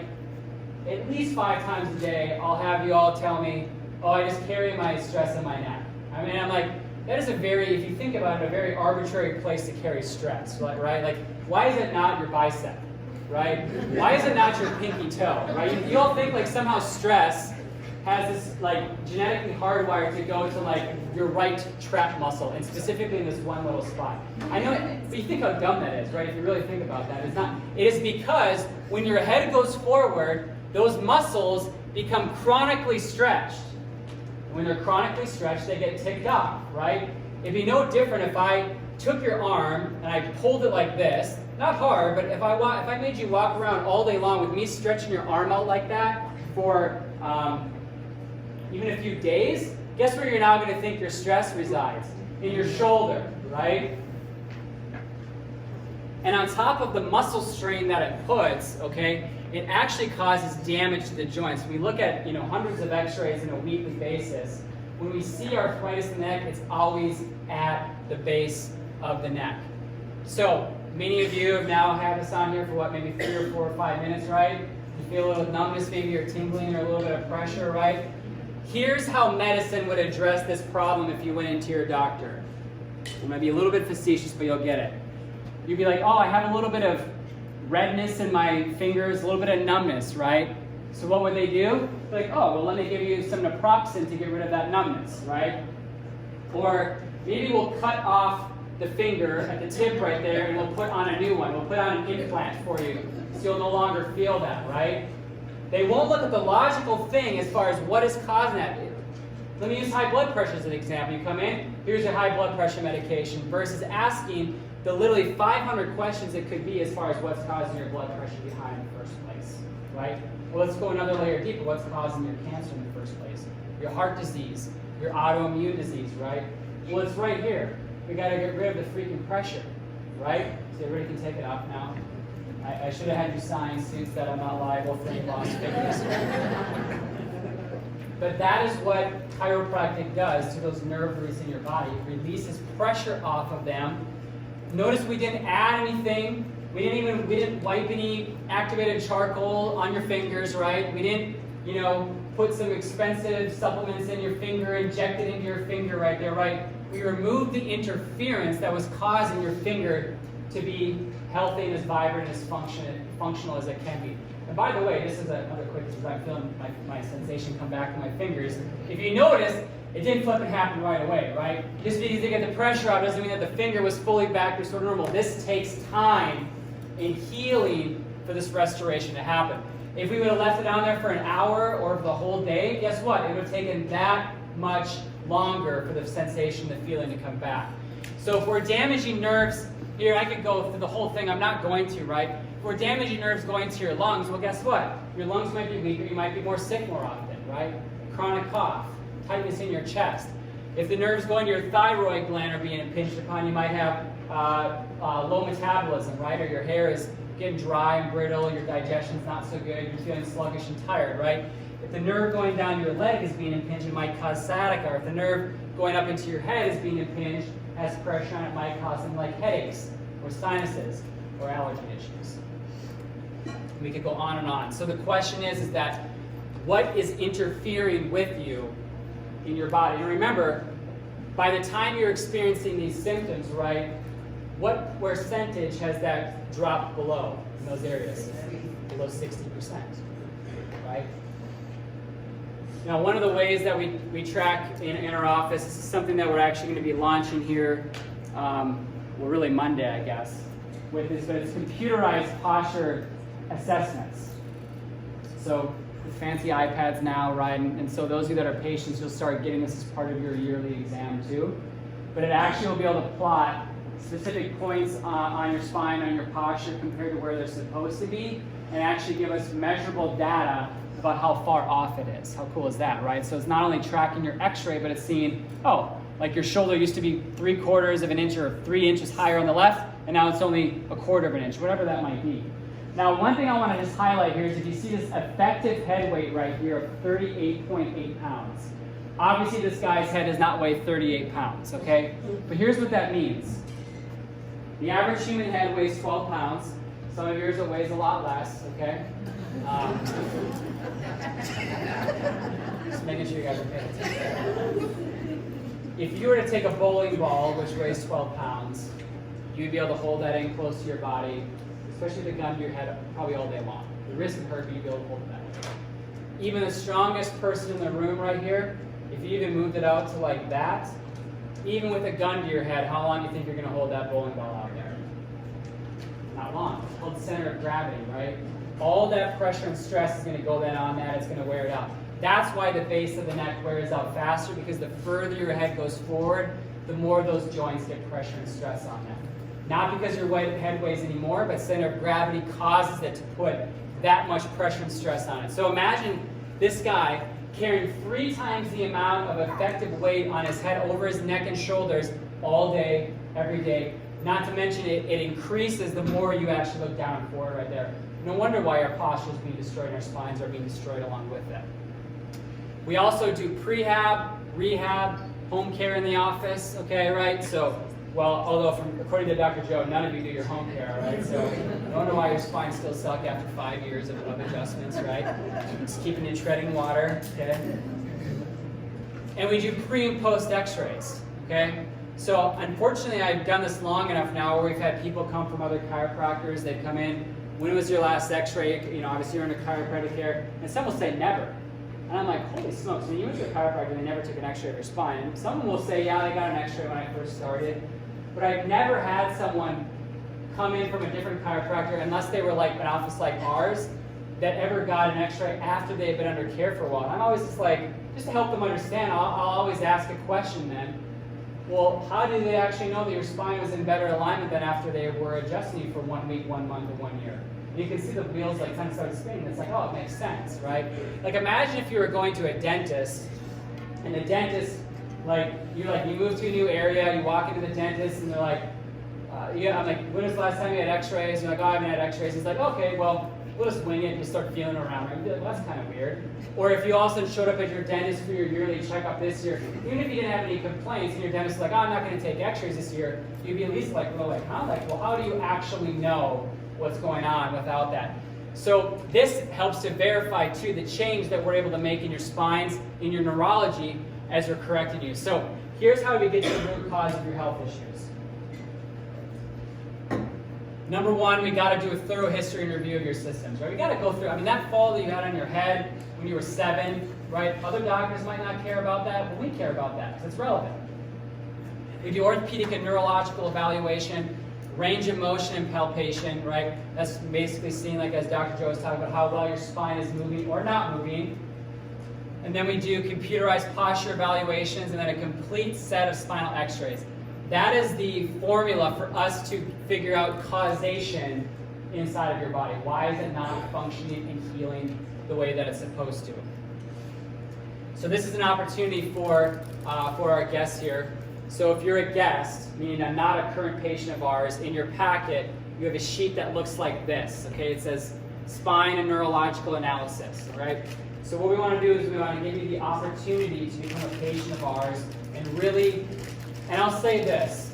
at least 5 times a day, I'll have you all tell me, oh, I just carry my stress in my neck. I mean, I'm like, that is if you think about it, a very arbitrary place to carry stress, right? Like, why is it not your bicep? Right? Why is it not your pinky toe? Right? You all think like somehow stress has this like genetically hardwired to go to like your right trap muscle, and specifically in this one little spot. I know, but you think how dumb that is, right? If you really think about that, it's not. It is because when your head goes forward, those muscles become chronically stretched. When they're chronically stretched, they get ticked off, right? It'd be no different if I took your arm and I pulled it like this, not hard, but if I made you walk around all day long with me stretching your arm out like that for even a few days, guess where you're now going to think your stress resides? In your shoulder, right? And on top of the muscle strain that it puts, okay, it actually causes damage to the joints. We look at, hundreds of x-rays on a weekly basis. When we see arthritis in the neck, it's always at the base of the neck. So many of you have now had this on here for maybe 3 or 4 or 5 minutes, right? You feel a little numbness, maybe you're tingling or a little bit of pressure, right? Here's how medicine would address this problem if you went into your doctor. It might be a little bit facetious, but you'll get it. You'd be like, oh, I have a little bit of redness in my fingers, a little bit of numbness, right? So what would they do? Like, oh, well, let me give you some naproxen to get rid of that numbness, right? Or maybe we'll cut off the finger at the tip right there and we'll put on a new one. We'll put on an implant for you so you'll no longer feel that, right? They won't look at the logical thing as far as what is causing that. Let me use high blood pressure as an example. You come in, here's your high blood pressure medication, versus asking the literally 500 questions it could be as far as what's causing your blood pressure to be high in the first place, right? Well, let's go another layer deeper. What's causing your cancer in the first place? Your heart disease, your autoimmune disease, right? Well, it's right here. We got to get rid of the freaking pressure, right? So everybody can take it off now. I should have had you sign suits that I'm not liable for any lost fingers. But that is what chiropractic does to those nerve roots in your body. It releases pressure off of them. Notice we didn't add anything. We didn't wipe any activated charcoal on your fingers, right? We didn't, put some expensive supplements in your finger, inject it into your finger right there, right? We removed the interference that was causing your finger to be healthy and as vibrant and as functional as it can be. And by the way, this is another quick, because I'm feeling my sensation come back to my fingers. If you notice, it didn't flip and happen right away, right? Just because you get the pressure out doesn't mean that the finger was fully back to sort of normal. This takes time in healing for this restoration to happen. If we would have left it on there for an hour or the whole day, guess what? It would have taken that much longer for the sensation, the feeling to come back. So if we're damaging nerves, here I could go through the whole thing, I'm not going to, right? If we're damaging nerves going to your lungs, well, guess what? Your lungs might be weaker, you might be more sick more often, right? Chronic cough, tightness in your chest. If the nerves going to your thyroid gland are being impinged upon, you might have low metabolism, right? Or your hair is getting dry and brittle, your digestion's not so good, you're feeling sluggish and tired, right? If the nerve going down your leg is being impinged, it might cause sciatica. Or if the nerve going up into your head is being impinged, has pressure on it, might cause something like headaches, or sinuses, or allergy issues. We could go on and on. So the question is that what is interfering with you in your body? And remember, by the time you're experiencing these symptoms, right, what percentage has that dropped below in those areas? Below 60%, right? Now, one of the ways that we track in our office, this is something that we're actually going to be launching here, really Monday, I guess, with this, but it's computerized posture assessments. So with fancy iPads now, right, and so those of you that are patients, you'll start getting this as part of your yearly exam too. But it actually will be able to plot specific points on your spine, on your posture, compared to where they're supposed to be, and actually give us measurable data about how far off it is. How cool is that, right? So it's not only tracking your x-ray, but it's seeing, oh, like your shoulder used to be 3/4 of an inch or 3 inches higher on the left, and now it's only 1/4 of an inch, whatever that might be. Now, one thing I want to just highlight here is if you see this effective head weight right here of 38.8 pounds. Obviously, this guy's head does not weigh 38 pounds, okay? But here's what that means. The average human head weighs 12 pounds. Some of yours it weighs a lot less, okay? Just making sure you guys are paying attention. If you were to take a bowling ball, which weighs 12 pounds, you'd be able to hold that in close to your body, especially the gun to your head, probably all day long. The wrist would hurt, but you'd be able to hold it that. Even the strongest person in the room right here, if you even moved it out to like that, even with a gun to your head, how long do you think you're going to hold that bowling ball out there? Not long. It's called center of gravity, right? All that pressure and stress is going to go then on that. It's going to wear it out. That's why the base of the neck wears out faster, because the further your head goes forward, the more those joints get pressure and stress on them. Not because your head weighs anymore, but center of gravity causes it to put that much pressure and stress on it. So imagine this guy carrying 3 times the amount of effective weight on his head over his neck and shoulders all day, every day. Not to mention it increases the more you actually look down and forward right there. No wonder why our posture is being destroyed and our spines are being destroyed along with it. We also do prehab, rehab, home care in the office, okay, right? So, well, although according to Dr. Joe, none of you do your home care, right? So, I don't know why your spine still suck after 5 years of adjustments, right? Just keeping you treading water, okay? And we do pre and post x-rays, okay? So, unfortunately, I've done this long enough now where we've had people come from other chiropractors. They've come in, when was your last x-ray? You know, obviously you're under chiropractic care, and some will say never. And I'm like, holy smokes, when you went to a chiropractor, they never took an x-ray of your spine. And some will say, yeah, I got an x-ray when I first started. But I've never had someone come in from a different chiropractor, unless they were like an office like ours, that ever got an x-ray after they've been under care for a while. And I'm always just like, just to help them understand, I'll always ask a question then. Well, how do they actually know that your spine was in better alignment than after they were adjusting you for 1 week, 1 month, or 1 year? You can see the wheels like kind of start spinning. It's like, oh, it makes sense, right? Like imagine if you were going to a dentist, and the dentist, you move to a new area, you walk into the dentist, and they're like, I'm like, when was the last time you had x-rays? You're like, oh, I haven't had x-rays. He's like, okay, well, we'll just wing it and just start feeling around. You'd be like, well, that's kind of weird. Or if you also showed up at your dentist for your yearly checkup this year, even if you didn't have any complaints, and your dentist is like, oh, I'm not going to take x-rays this year, you'd be at least like, well, how do you actually know what's going on without that? So this helps to verify too the change that we're able to make in your spines, in your neurology, as we're correcting you. So here's how we get to the root cause of your health issues. Number 1, we got to do a thorough history and review of your systems, right? We got to go through, that fall that you had on your head when you were 7, right? Other doctors might not care about that, but we care about that because it's relevant. We do orthopedic and neurological evaluation, range of motion and palpation, right? That's basically seeing, like as Dr. Joe was talking about, how well your spine is moving or not moving. And then we do computerized posture evaluations and then a complete set of spinal x-rays. That is the formula for us to figure out causation inside of your body. Why is it not functioning and healing the way that it's supposed to? So this is an opportunity for our guests here. So if you're a guest, meaning not a current patient of ours, in your packet, you have a sheet that looks like this, okay? It says spine and neurological analysis, all right? So what we want to do is we want to give you the opportunity to become a patient of ours and really, and I'll say this,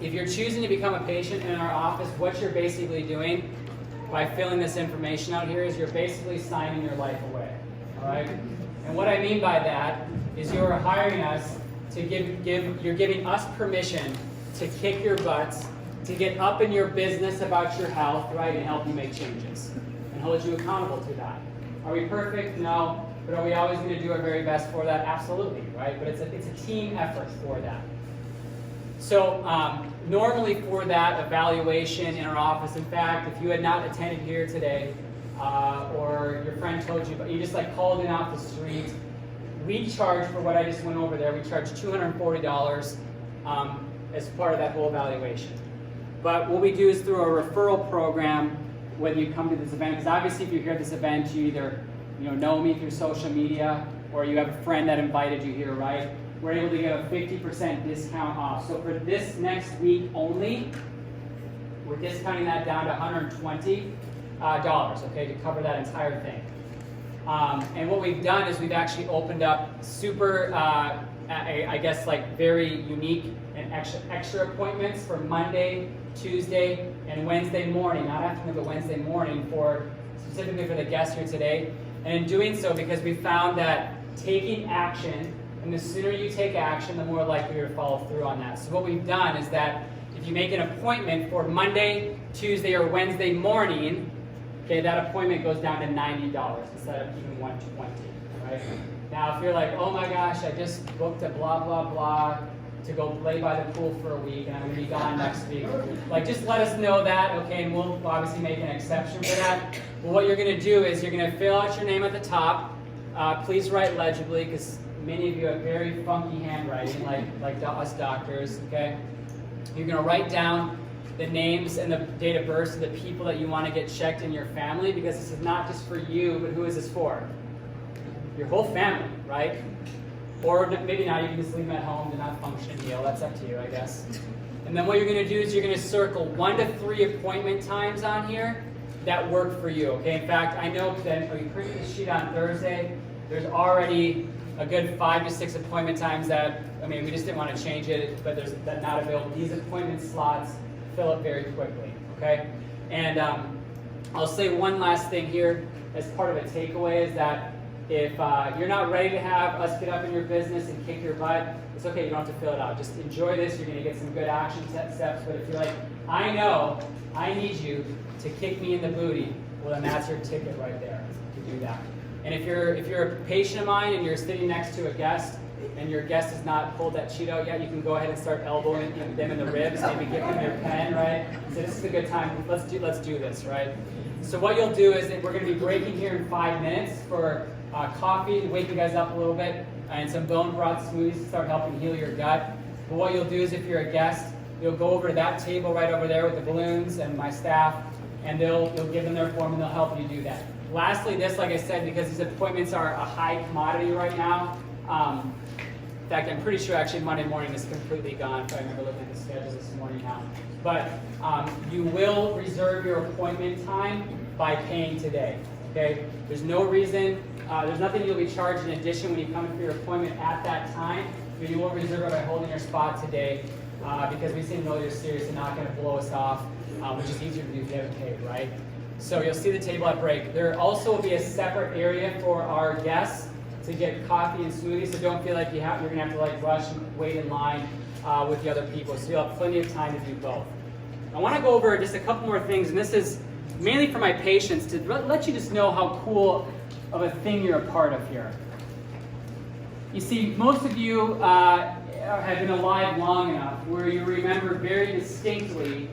if you're choosing to become a patient in our office, what you're basically doing by filling this information out here is you're basically signing your life away, all right? And what I mean by that is you're hiring us to you're giving us permission to kick your butts, to get up in your business about your health, right, and help you make changes, and hold you accountable to that. Are we perfect? No. But are we always going to do our very best for that? Absolutely, right? But it's a team effort for that. So normally for that evaluation in our office, in fact, if you had not attended here today, or your friend told you, but you just called in off the street, we charge for what I just went over there. We charge $240 as part of that whole evaluation. But what we do is through a referral program, whether you come to this event, because obviously if you're here at this event, you either know me through social media or you have a friend that invited you here, right? We're able to get a 50% discount off. So for this next week only, we're discounting that down to $120, okay, to cover that entire thing. And what we've done is we've actually opened up super, very unique and extra appointments for Monday, Tuesday, and Wednesday morning, not afternoon, but Wednesday morning specifically for the guests here today. And in doing so, because we found that taking action, and the sooner you take action, the more likely you're to follow through on that. So what we've done is that if you make an appointment for Monday, Tuesday, or Wednesday morning, okay, that appointment goes down to $90 instead of even $120, right? Now, if you're like, oh my gosh, I just booked a blah, blah, blah to go play by the pool for a week and I'm going to be gone next week, just let us know that, okay, and we'll obviously make an exception for that. But what you're going to do is you're going to fill out your name at the top. Please write legibly, because many of you have very funky handwriting, like us doctors, okay? You're going to write down the names and the date of birth of the people that you want to get checked in your family, because this is not just for you, but who is this for? Your whole family, right? Or maybe not, you can just leave them at home, they're not functioning heal, that's up to you, I guess. And then what you're going to do is you're going to circle 1 to 3 appointment times on here that work for you, okay? In fact, I know that we printed the sheet on Thursday, there's already a good 5 to 6 appointment times that, I mean, we just didn't want to change it, but there's that not available. These appointment slots fill up very quickly, okay? And I'll say one last thing here as part of a takeaway is that if you're not ready to have us get up in your business and kick your butt, it's okay, you don't have to fill it out. Just enjoy this, you're going to get some good action steps, but if you're like, I know, I need you to kick me in the booty, well then that's your ticket right there to do that. And if you're a patient of mine and you're sitting next to a guest, and your guest has not pulled that sheet out yet, you can go ahead and start elbowing them in the ribs, maybe give them your pen, right? So this is a good time, let's do this, right? So what you'll do is that we're going to be breaking here in 5 minutes for coffee to wake you guys up a little bit, and some bone broth smoothies to start helping heal your gut. But what you'll do is if you're a guest, you'll go over to that table right over there with the balloons and my staff, and you'll give them their form and they'll help you do that. Lastly, this, like I said, because these appointments are a high commodity right now, in fact, I'm pretty sure actually Monday morning is completely gone, if I remember looking at the schedules this morning now. But you will reserve your appointment time by paying today, okay? There's no reason, there's nothing you'll be charged in addition when you come in for your appointment at that time, but you will reserve it by holding your spot today because we seem to know you're serious and not going to blow us off, which is easier to do if you haven't paid, right? So you'll see the table at break. There also will be a separate area for our guests to get coffee and smoothies, so don't feel like you're going to have to like rush and wait in line with the other people. So you'll have plenty of time to do both. I want to go over just a couple more things, and this is mainly for my patients to let you just know how cool of a thing you're a part of here. You see, most of you have been alive long enough where you remember very distinctly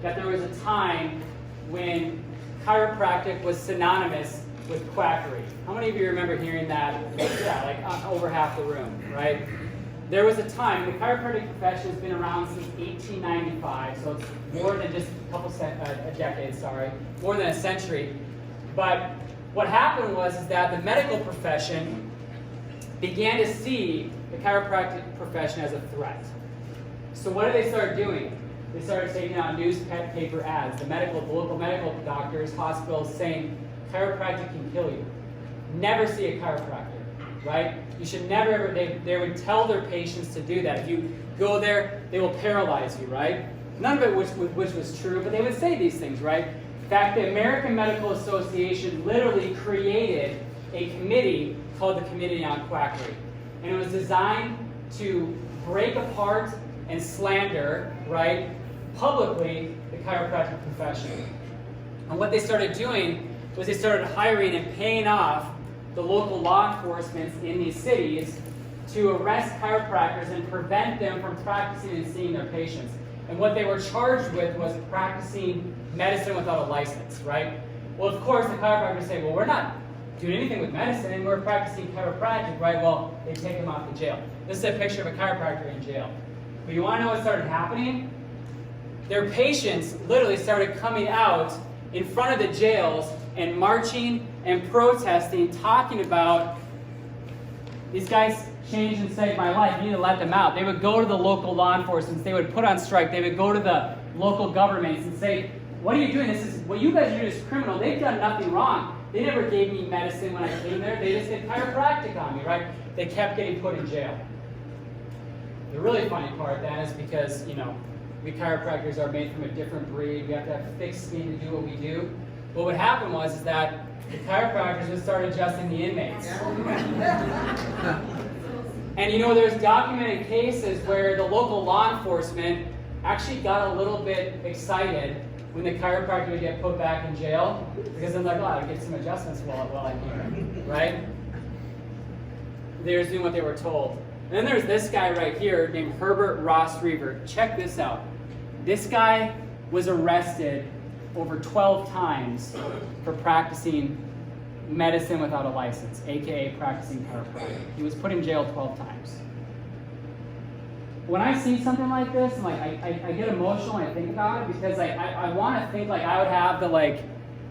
that there was a time when chiropractic was synonymous with quackery. How many of you remember hearing that? Yeah, like over half the room, right? There was a time, the chiropractic profession has been around since 1895, so it's more than just a decade, more than a century. But what happened was that the medical profession began to see the chiropractic profession as a threat. So what did they start doing? They started taking out newspaper ads, the local medical doctors, hospitals saying, chiropractic can kill you. Never see a chiropractor, right? You should never ever, they would tell their patients to do that. If you go there, they will paralyze you, right? None of it which was true, but they would say these things, right? In fact, the American Medical Association literally created a committee called the Committee on Quackery. And it was designed to break apart and slander, right, publicly the chiropractic profession. And what they started doing was they started hiring and paying off the local law enforcement in these cities to arrest chiropractors and prevent them from practicing and seeing their patients. And what they were charged with was practicing medicine without a license, right? Well, of course, the chiropractors say, well, we're not doing anything with medicine, we're practicing chiropractic, right? Well, they take them off to jail. This is a picture of a chiropractor in jail. But you want to know what started happening? Their patients literally started coming out in front of the jails and marching and protesting, talking about, these guys changed and saved my life, you need to let them out. They would go to the local law enforcement, they would put on strike, they would go to the local governments and say, what are you doing? This is what you guys are doing is criminal. They've done nothing wrong. They never gave me medicine when I came there. They just did chiropractic on me, right? They kept getting put in jail. The really funny part then is because, you know, we chiropractors are made from a different breed. We have to have thick skin to do what we do. But what happened was is that the chiropractors would start adjusting the inmates. And you know, there's documented cases where the local law enforcement actually got a little bit excited when the chiropractor would get put back in jail, because they're like, oh, I'll get some adjustments while I'm here, right? They were doing what they were told. And then there's this guy right here named Herbert Ross Reaver. Check this out. This guy was arrested over 12 times for practicing medicine without a license, aka practicing chiropractic. He was put in jail 12 times. When I see something like this, I'm like, I get emotional when I think about it, because I want to think like I would have the like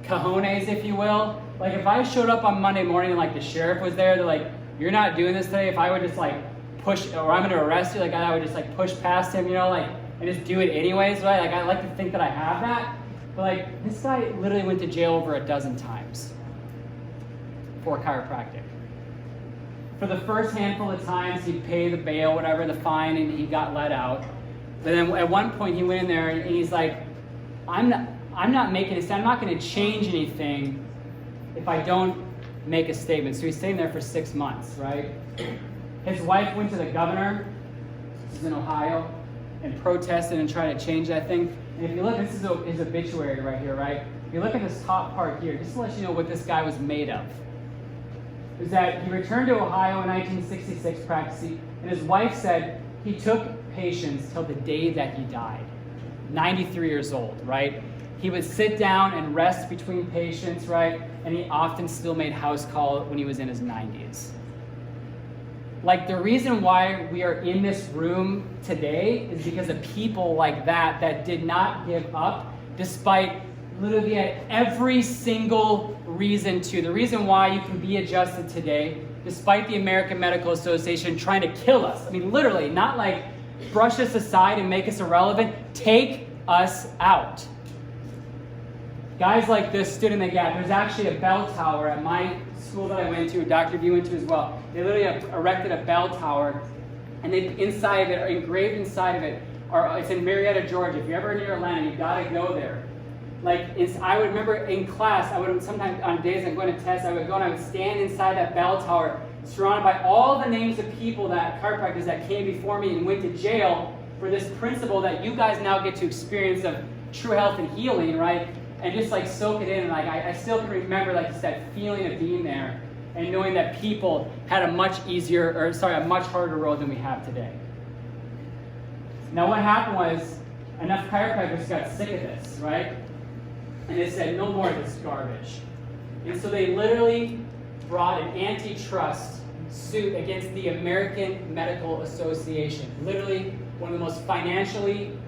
cojones, if you will. Like if I showed up on Monday morning and like the sheriff was there, they're like, you're not doing this today. If I would just like push, or I'm going to arrest you, like I would just like push past him, you know, like, and just do it anyways, right? Like I like to think that I have that. But like this guy literally went to jail over a dozen times for chiropractic. For the first handful of times, he'd pay the bail, whatever, the fine, and he got let out. But then at one point, he went in there and he's like, I'm not making a stand. I'm not going to change anything if I don't make a statement. So he's staying there for 6 months, right? His wife went to the governor, this is in Ohio, and protested and tried to change that thing. And if you look, this is his obituary right here, right? If you look at this top part here, just to let you know what this guy was made of, is that he returned to Ohio in 1966 practicing, and his wife said he took patients till the day that he died, 93 years old, right? He would sit down and rest between patients, right? And he often still made house call when he was in his 90s. Like the reason why we are in this room today is because of people like that did not give up despite literally at every single reason to. The reason why you can be adjusted today, despite the American Medical Association trying to kill us. I mean, literally, not like brush us aside and make us irrelevant, take us out. Guys like this stood in the gap. There's actually a bell tower at my school that I went to, Dr. V went to as well. They literally erected a bell tower, and they inside of it, or engraved inside of it, it's in Marietta, Georgia. If you're ever near Atlanta, you gotta go there. Like, I would remember in class, I would sometimes on days I'm going to test, I would go and I would stand inside that bell tower, surrounded by all the names of people chiropractors that came before me and went to jail for this principle that you guys now get to experience of true health and healing, right? And just like soak it in. And like I still can remember like just that feeling of being there and knowing that people had a much harder road than we have today. Now what happened was enough chiropractors got sick of this, right? And they said, no more of this garbage. And so they literally brought an antitrust suit against the American Medical Association. Literally one of the most financially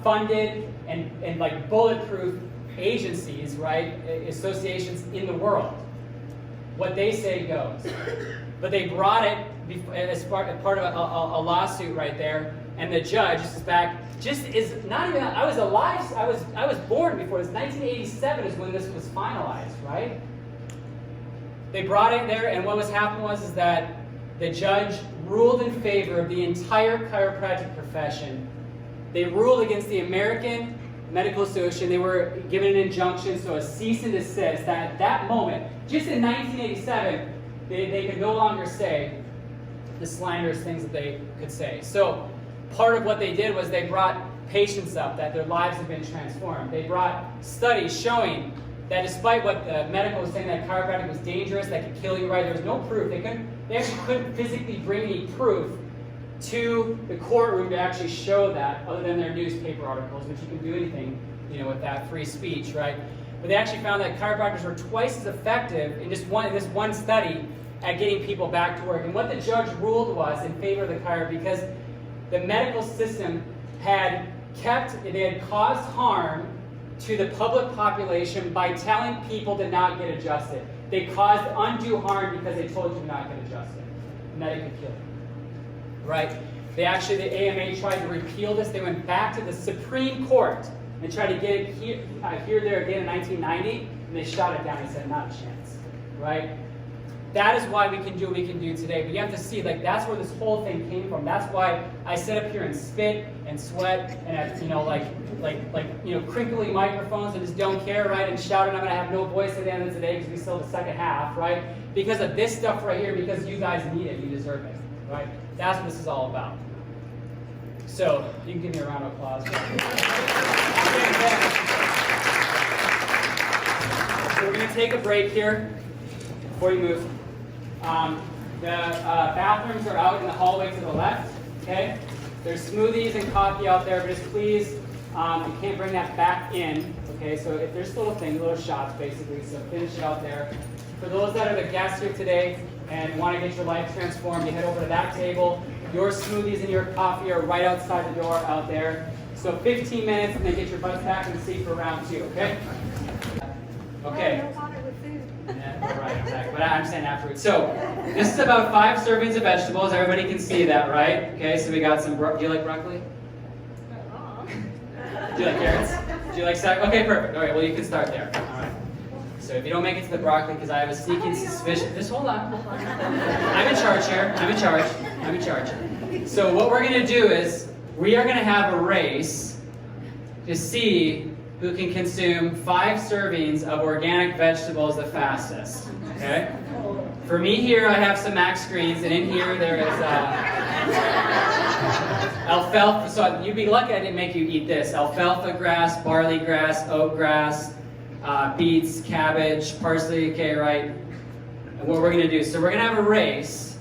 funded and like bulletproof agencies, right? Associations in the world. What they say goes. But they brought it as part of a lawsuit right there. And the judge, this is back, just is not even, I was alive, I was born before this. 1987 is when this was finalized, right? They brought it there, and what was happening was that the judge ruled in favor of the entire chiropractic profession. They ruled against the American Medical Association. They were given an injunction, so a cease and desist. That at that moment, just in 1987, they could no longer say the slanderous things that they could say. So part of what they did was they brought patients up, that their lives have been transformed. They brought studies showing that despite what the medical was saying, that chiropractic was dangerous, that could kill you, right? There was no proof. They actually couldn't physically bring any proof to the courtroom to actually show that, other than their newspaper articles, which you can do anything, with that free speech, right? But they actually found that chiropractors were twice as effective in this one study at getting people back to work. And what the judge ruled was in favor of the chiropractor, because the medical system had caused harm to the public population by telling people to not get adjusted. They caused undue harm because they told you to not get adjusted, and that it could kill you. Right? The AMA tried to repeal this. They went back to the Supreme Court and tried to get it here, there again in 1990, and they shot it down. They said, not a chance. Right? That is why we can do what we can do today. But you have to see, that's where this whole thing came from. That's why I sit up here and spit and sweat and have, crinkly microphones and just don't care, right? And shout, and I'm gonna have no voice at the end of today because we still have the second half, right? Because of this stuff right here, because you guys need it, you deserve it, right? That's what this is all about. So you can give me a round of applause. So we're gonna take a break here before you move. The bathrooms are out in the hallway to the left, okay? There's smoothies and coffee out there, but just please, you can't bring that back in, okay? Okay, so if there's little things, little shots basically, so finish it out there. For those that are the guests here today and want to get your life transformed, you head over to that table. Your smoothies and your coffee are right outside the door out there. So 15 minutes and then get your butts back in the seat for round 2, okay? Okay. Yeah, right, exactly. But I'm saying afterwards. So this is about 5 servings of vegetables. Everybody can see that, right? Okay, so we got some, do you like broccoli? Do you like carrots? Do you like salad? Okay, perfect. All right, well, you can start there. All right. So if you don't make it to the broccoli, because I have a sneaking suspicion. Just hold on. I'm in charge here. I'm in charge. I'm in charge. So what we're going to do is we are going to have a race to see who can consume 5 servings of organic vegetables the fastest. Okay? For me here, I have some Max Greens, and in here there is alfalfa. So you'd be lucky I didn't make you eat this. Alfalfa grass, barley grass, oat grass, beets, cabbage, parsley, okay, right? And what we're going to do, so we're going to have a race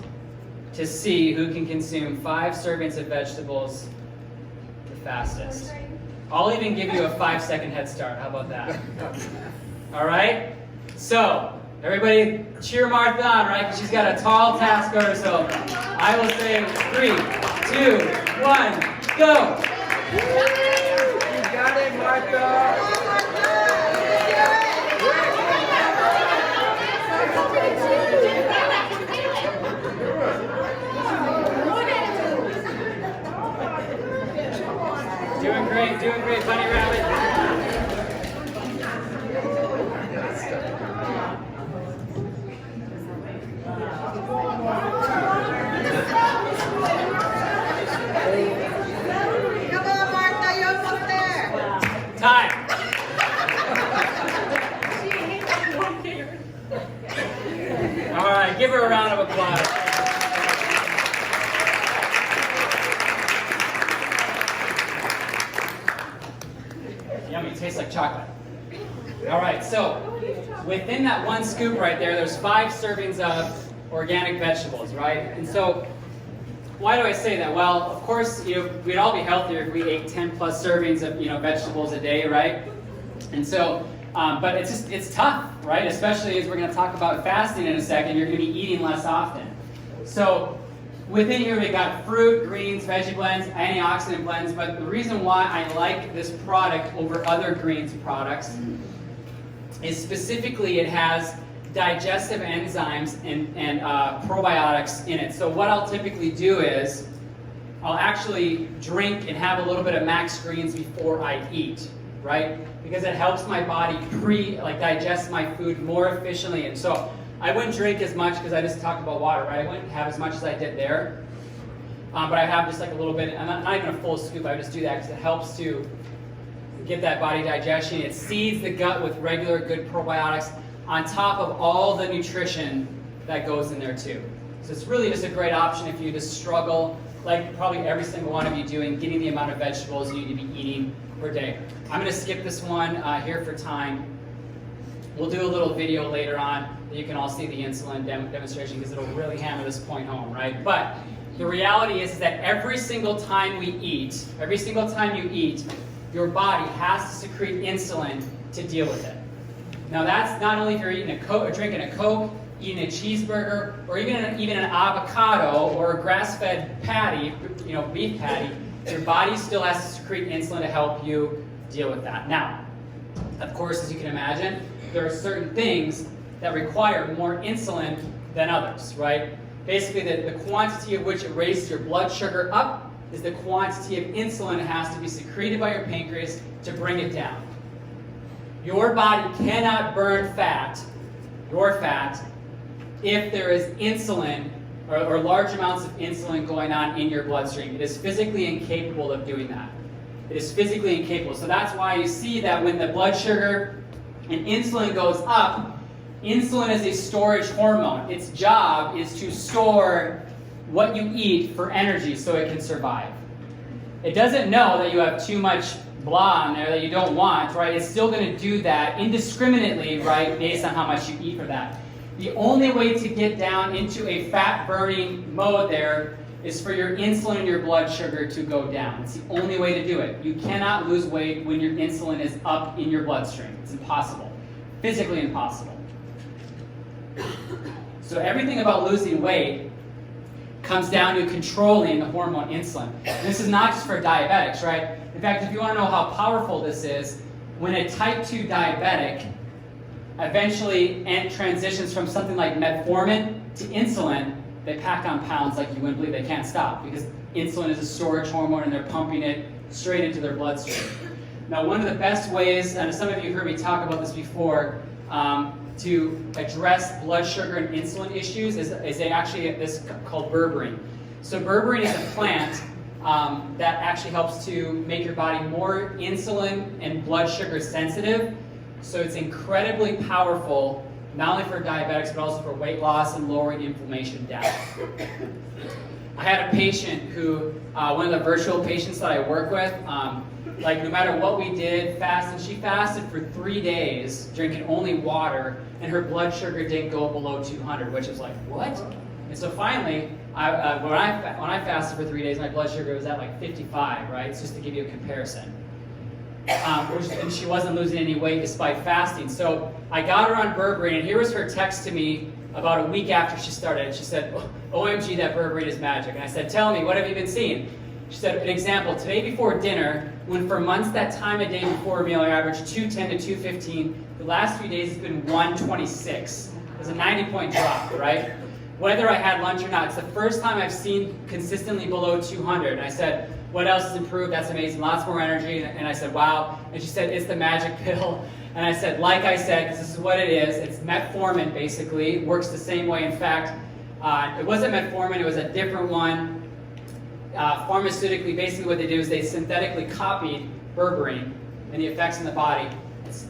to see who can consume 5 servings of vegetables the fastest. I'll even give you a 5-second head start. How about that? All right? So, everybody cheer Martha on, right? Because she's got a tall task on her. So, I will say 3, 2, 1, go! You got it, Martha! Doing great, Bunny Rabbit. Come on, Martha, you're almost there. Time. All right, give her a round of applause. Yummy, it tastes like chocolate. All right, so within that 1 scoop right there, there's 5 servings of organic vegetables, right? And so, why do I say that? Well, of course, we'd all be healthier if we ate 10 plus servings of vegetables a day, right? And so, but it's tough, right? Especially as we're going to talk about fasting in a second, you're going to be eating less often. So, within here we got fruit, greens, veggie blends, antioxidant blends, but the reason why I like this product over other greens products is specifically it has digestive enzymes and probiotics in it. So what I'll typically do is I'll actually drink and have a little bit of Max Greens before I eat, right? Because it helps my body digest my food more efficiently. And so I wouldn't drink as much because I just talked about water, right? I wouldn't have as much as I did there. But I have just like a little bit, and not even a full scoop, I just do that because it helps to get that body digestion. It seeds the gut with regular good probiotics on top of all the nutrition that goes in there too. So it's really just a great option if you just struggle, like probably every single one of you doing, getting the amount of vegetables you need to be eating per day. I'm going to skip this one here for time. We'll do a little video later on that you can all see the insulin demonstration because it'll really hammer this point home, right? But the reality is that every single time we eat, every single time you eat, your body has to secrete insulin to deal with it. Now that's not only if you're eating a Coke, or drinking a Coke, eating a cheeseburger, or even an avocado or a grass-fed patty, beef patty. Your body still has to secrete insulin to help you deal with that. Now, of course, as you can imagine, there are certain things that require more insulin than others, right? Basically, the quantity of which it raises your blood sugar up is the quantity of insulin that has to be secreted by your pancreas to bring it down. Your body cannot burn fat, your fat, if there is insulin or large amounts of insulin going on in your bloodstream. It is physically incapable of doing that. It is physically incapable. So that's why you see that when the blood sugar and insulin goes up, insulin is a storage hormone. Its job is to store what you eat for energy so it can survive. It doesn't know that you have too much blah in there that you don't want, right? It's still going to do that indiscriminately, right, based on how much you eat for that. The only way to get down into a fat-burning mode there is for your insulin and your blood sugar to go down. It's the only way to do it. You cannot lose weight when your insulin is up in your bloodstream. It's impossible. Physically impossible. So everything about losing weight comes down to controlling the hormone insulin. And this is not just for diabetics, right? In fact, if you want to know how powerful this is, when a type 2 diabetic eventually transitions from something like metformin to insulin, they pack on pounds like you wouldn't believe. They can't stop because insulin is a storage hormone and they're pumping it straight into their bloodstream. Now, one of the best ways, and some of you heard me talk about this before, to address blood sugar and insulin issues is this called berberine. So berberine is a plant that actually helps to make your body more insulin and blood sugar sensitive. So it's incredibly powerful, not only for diabetics, but also for weight loss and lowering inflammation down. I had a patient who, one of the virtual patients that I work with, no matter what we did, she fasted for 3 days, drinking only water, and her blood sugar didn't go below 200, which is like, what? And so finally, when I fasted for 3 days, my blood sugar was at like 55, right? It's just to give you a comparison. And she wasn't losing any weight despite fasting. So I got her on berberine, and here was her text to me about a week after she started. She said, OMG, that berberine is magic. And I said, tell me, what have you been seeing? She said, an example, today before dinner, when for months that time of day before a meal I averaged 210 to 215, the last few days it's been 126. It's a 90-point drop, right? Whether I had lunch or not, it's the first time I've seen consistently below 200. And I said, what else has improved? That's amazing. Lots more energy. And I said, wow. And she said, it's the magic pill. And I said, like I said, because this is what it is. It's metformin, basically. It works the same way. In fact, it wasn't metformin. It was a different one. Pharmaceutically, basically what they do is they synthetically copied berberine and the effects in the body. It's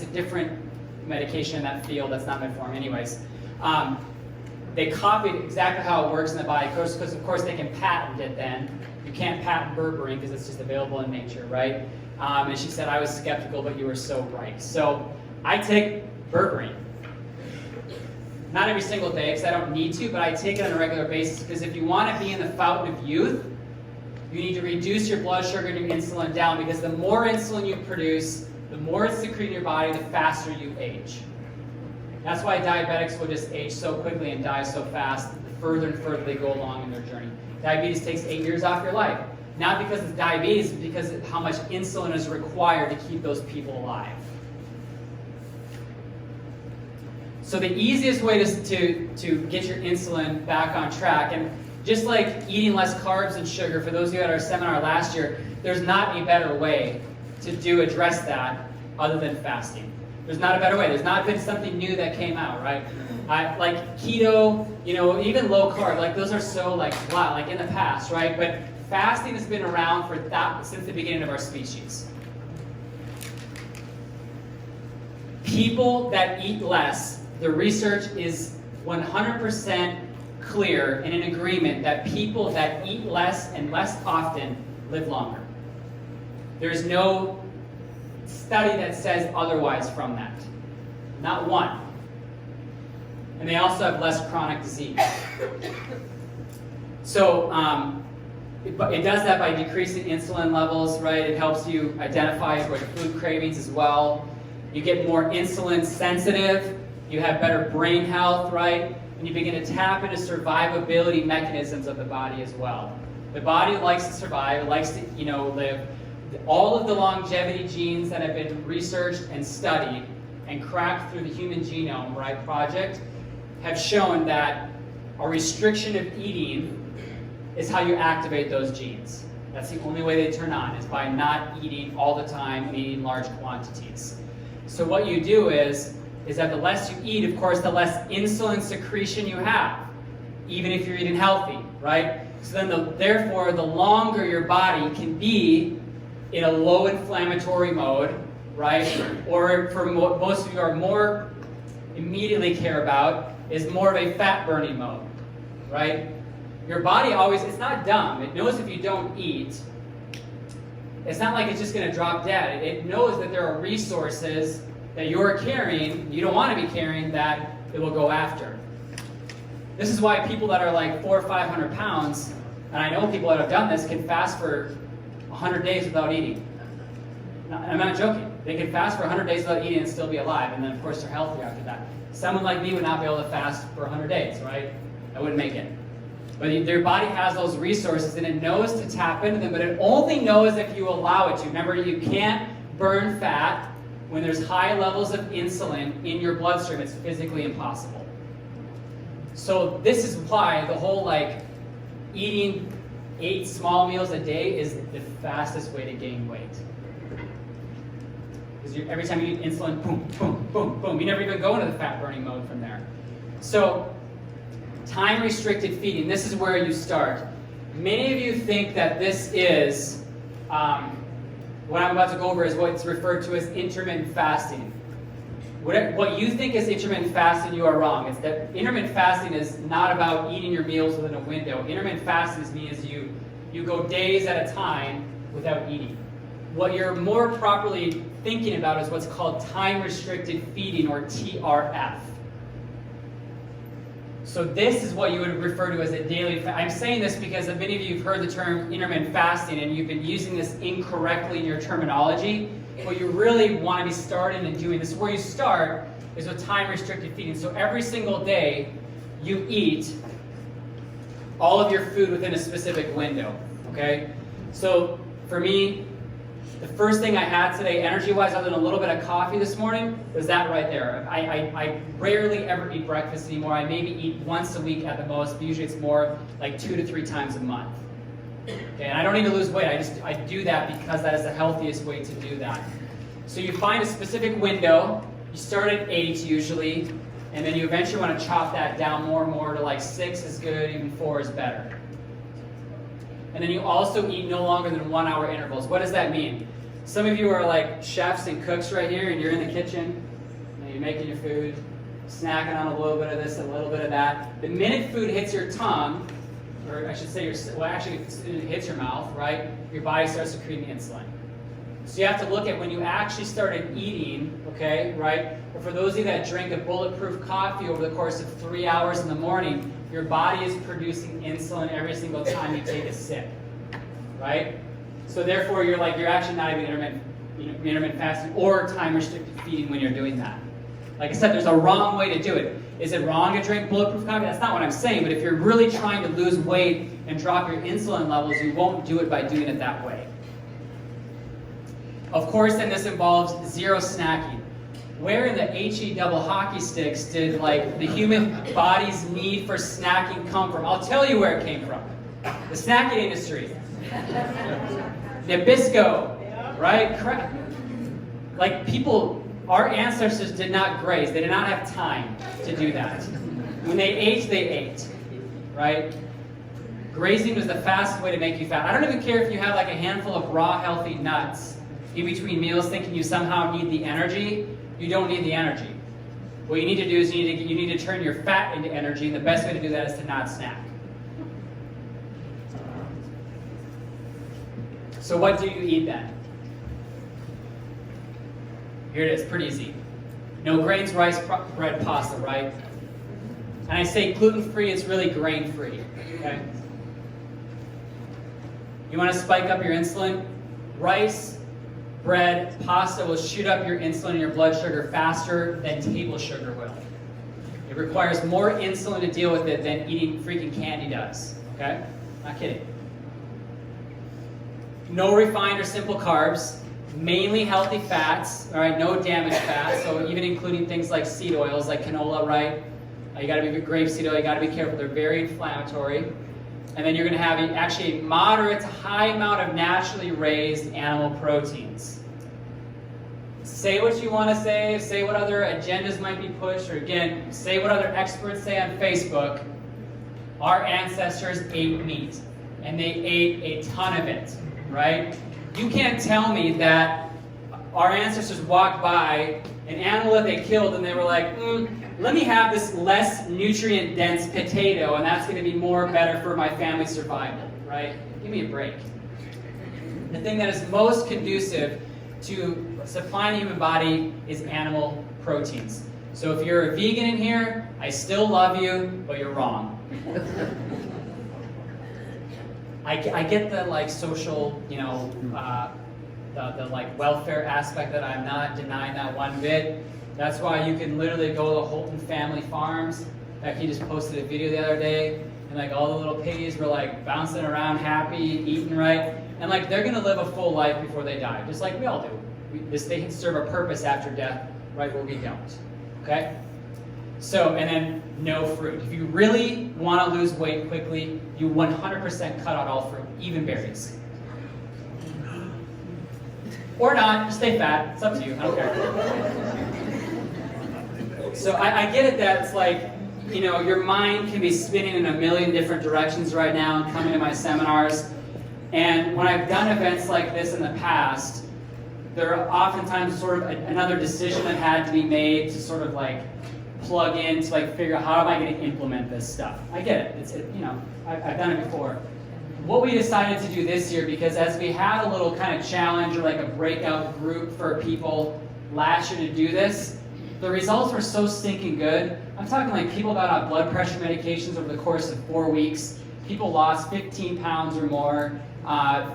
a different medication in that field that's not metformin anyways. They copied exactly how it works in the body, because of course they can patent it then. You can't patent berberine because it's just available in nature, right? And she said, I was skeptical, but you were so right. So I take berberine. Not every single day, because I don't need to, but I take it on a regular basis, because if you want to be in the fountain of youth, you need to reduce your blood sugar and your insulin down, because the more insulin you produce, the more it's secreted in your body, the faster you age. That's why diabetics will just age so quickly and die so fast, the further and further they go along in their journey. Diabetes takes 8 years off your life. Not because it's diabetes, but because of how much insulin is required to keep those people alive. So the easiest way to get your insulin back on track, and just like eating less carbs and sugar, for those of you at our seminar last year, there's not a better way to address that other than fasting. There's not a better way. There's not been something new that came out, right? Like keto, even low carb, like those are so like in the past, right? But fasting has been around since the beginning of our species. People that eat less, the research is 100% clear and in agreement that people that eat less and less often live longer. There's no study that says otherwise from that. Not one. And they also have less chronic disease. So it does that by decreasing insulin levels, right? It helps you identify food cravings as well. You get more insulin sensitive. You have better brain health, right? And you begin to tap into survivability mechanisms of the body as well. The body likes to survive. It likes to, live. All of the longevity genes that have been researched and studied and cracked through the Human Genome, right, project, have shown that a restriction of eating is how you activate those genes. That's the only way they turn on, is by not eating all the time and eating large quantities. So what you do is that the less you eat, of course, the less insulin secretion you have, even if you're eating healthy, right? So then, therefore, the longer your body can be in a low inflammatory mode, right? Or for most of you are more immediately care about is more of a fat burning mode, right? Your body always, it's not dumb. It knows if you don't eat, it's not like it's just going to drop dead. It knows that there are resources that you're carrying, you don't want to be carrying, that it will go after. This is why people that are like 400 or 500 pounds and I know people that have done this, can fast for 100 days without eating. I'm not joking. They can fast for 100 days without eating and still be alive, and then of course they're healthy after that. Someone like me would not be able to fast for 100 days, right? I wouldn't make it. But their body has those resources, and it knows to tap into them, but it only knows if you allow it to. Remember, you can't burn fat when there's high levels of insulin in your bloodstream. It's physically impossible. So this is why the whole eating 8 small meals a day is the fastest way to gain weight. Because every time you eat insulin, boom, boom, boom, boom. You never even go into the fat burning mode from there. So time restricted feeding, this is where you start. Many of you think that this is, what I'm about to go over is what's referred to as intermittent fasting. What you think is intermittent fasting, you are wrong. It's that intermittent fasting is not about eating your meals within a window. Intermittent fasting means you go days at a time without eating. What you're more properly thinking about is what's called time-restricted feeding, or TRF. So this is what you would refer to as a daily fast. I'm saying this because many of you have heard the term intermittent fasting and you've been using this incorrectly in your terminology. What you really want to be starting and doing, this is where you start, is with time-restricted feeding. So every single day you eat all of your food within a specific window, okay? So for me, the first thing I had today, energy-wise, other than a little bit of coffee this morning, was that right there. I rarely ever eat breakfast anymore. I maybe eat once a week at the most, but usually it's more like 2 to 3 times a month. Okay, and I don't need to lose weight. I do that because that is the healthiest way to do that. So you find a specific window. You start at 8 usually, and then you eventually want to chop that down more and more to like 6 is good, even 4 is better. And then you also eat no longer than 1 hour intervals. What does that mean? Some of you are like chefs and cooks right here, and you're in the kitchen, and you're making your food, snacking on a little bit of this, a little bit of that. The minute food hits your tongue, or I should say, actually it hits your mouth, right? Your body starts secreting insulin. So you have to look at when you actually started eating, okay, right? Or for those of you that drink a bulletproof coffee over the course of 3 hours in the morning, your body is producing insulin every single time you take a sip, right? So therefore, you're actually not even intermittent fasting or time-restricted feeding when you're doing that. Like I said, there's a wrong way to do it. Is it wrong to drink bulletproof coffee? That's not what I'm saying. But if you're really trying to lose weight and drop your insulin levels, you won't do it by doing it that way. Of course, then this involves zero snacking. Where in the HE double hockey sticks did the human body's need for snacking come from? I'll tell you where it came from. The snacking industry. Nabisco, right? Like people, our ancestors did not graze. They did not have time to do that. When they ate, right? Grazing was the fastest way to make you fat. I don't even care if you have like a handful of raw, healthy nuts in between meals thinking you somehow need the energy. You don't need the energy. What you need to do is you need to turn your fat into energy, and the best way to do that is to not snack. So what do you eat then? Here it is, pretty easy. No grains, rice, bread, pasta, right? And I say gluten-free, it's really grain-free, okay? You want to spike up your insulin? Rice, bread, pasta will shoot up your insulin and your blood sugar faster than table sugar will. It requires more insulin to deal with it than eating freaking candy does, okay? Not kidding. No refined or simple carbs, mainly healthy fats, all right, no damaged fats, so even including things like seed oils, like canola, right? You gotta be grapeseed oil, you gotta be careful, they're very inflammatory. And then you're gonna have actually a moderate to high amount of naturally raised animal proteins. Say what you wanna say what other agendas might be pushed, or again, say what other experts say on Facebook. Our ancestors ate meat, and they ate a ton of it, right? You can't tell me that our ancestors walked by an animal that they killed and they were like, let me have this less nutrient-dense potato, and that's going to be better for my family's survival, right? Give me a break. The thing that is most conducive to supplying the human body is animal proteins. So if you're a vegan in here, I still love you, but you're wrong. I get the like social, the like welfare aspect that I'm not denying that one bit. That's why you can literally go to Holton Family Farms. Becky just posted a video the other day, and like all the little piggies were like bouncing around happy, eating right, and like they're gonna live a full life before they die, just like we all do. They serve a purpose after death, right where we don't. Okay? So, and then no fruit. If you really want to lose weight quickly, you 100% cut out all fruit, even berries. Or not, just stay fat. It's up to you. I don't care. So I get it that it's like, your mind can be spinning in a million different directions right now and coming to my seminars. And when I've done events like this in the past, there are oftentimes sort of another decision that had to be made to sort of like plug in to like figure out how am I going to implement this stuff. I get it. I've done it before. What we decided to do this year, because as we had a little kind of challenge or like a breakout group for people last year to do this, the results were so stinking good. I'm talking like people got on blood pressure medications over the course of 4 weeks. People lost 15 pounds or more,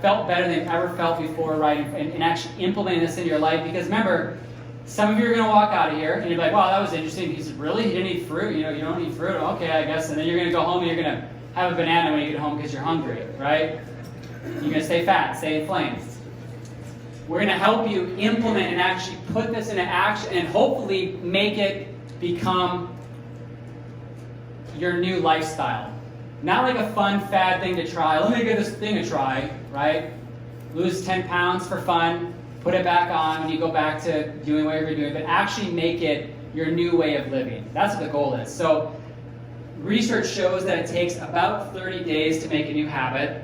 felt better than they've ever felt before, right? And actually implementing this into your life. Because remember, some of you are going to walk out of here and you're like, wow, that was interesting. He said, really? You didn't eat fruit? You don't eat fruit? Okay, I guess. And then you're going to go home and you're going to have a banana when you get home because you're hungry, right? You're going to stay fat, stay inflamed. We're going to help you implement and actually put this into action and hopefully make it become your new lifestyle. Not like a fun fad thing to try. Let me give this thing a try, right? Lose 10 pounds for fun, put it back on when you go back to doing whatever you're doing, but actually make it your new way of living. That's what the goal is. So research shows that it takes about 30 days to make a new habit,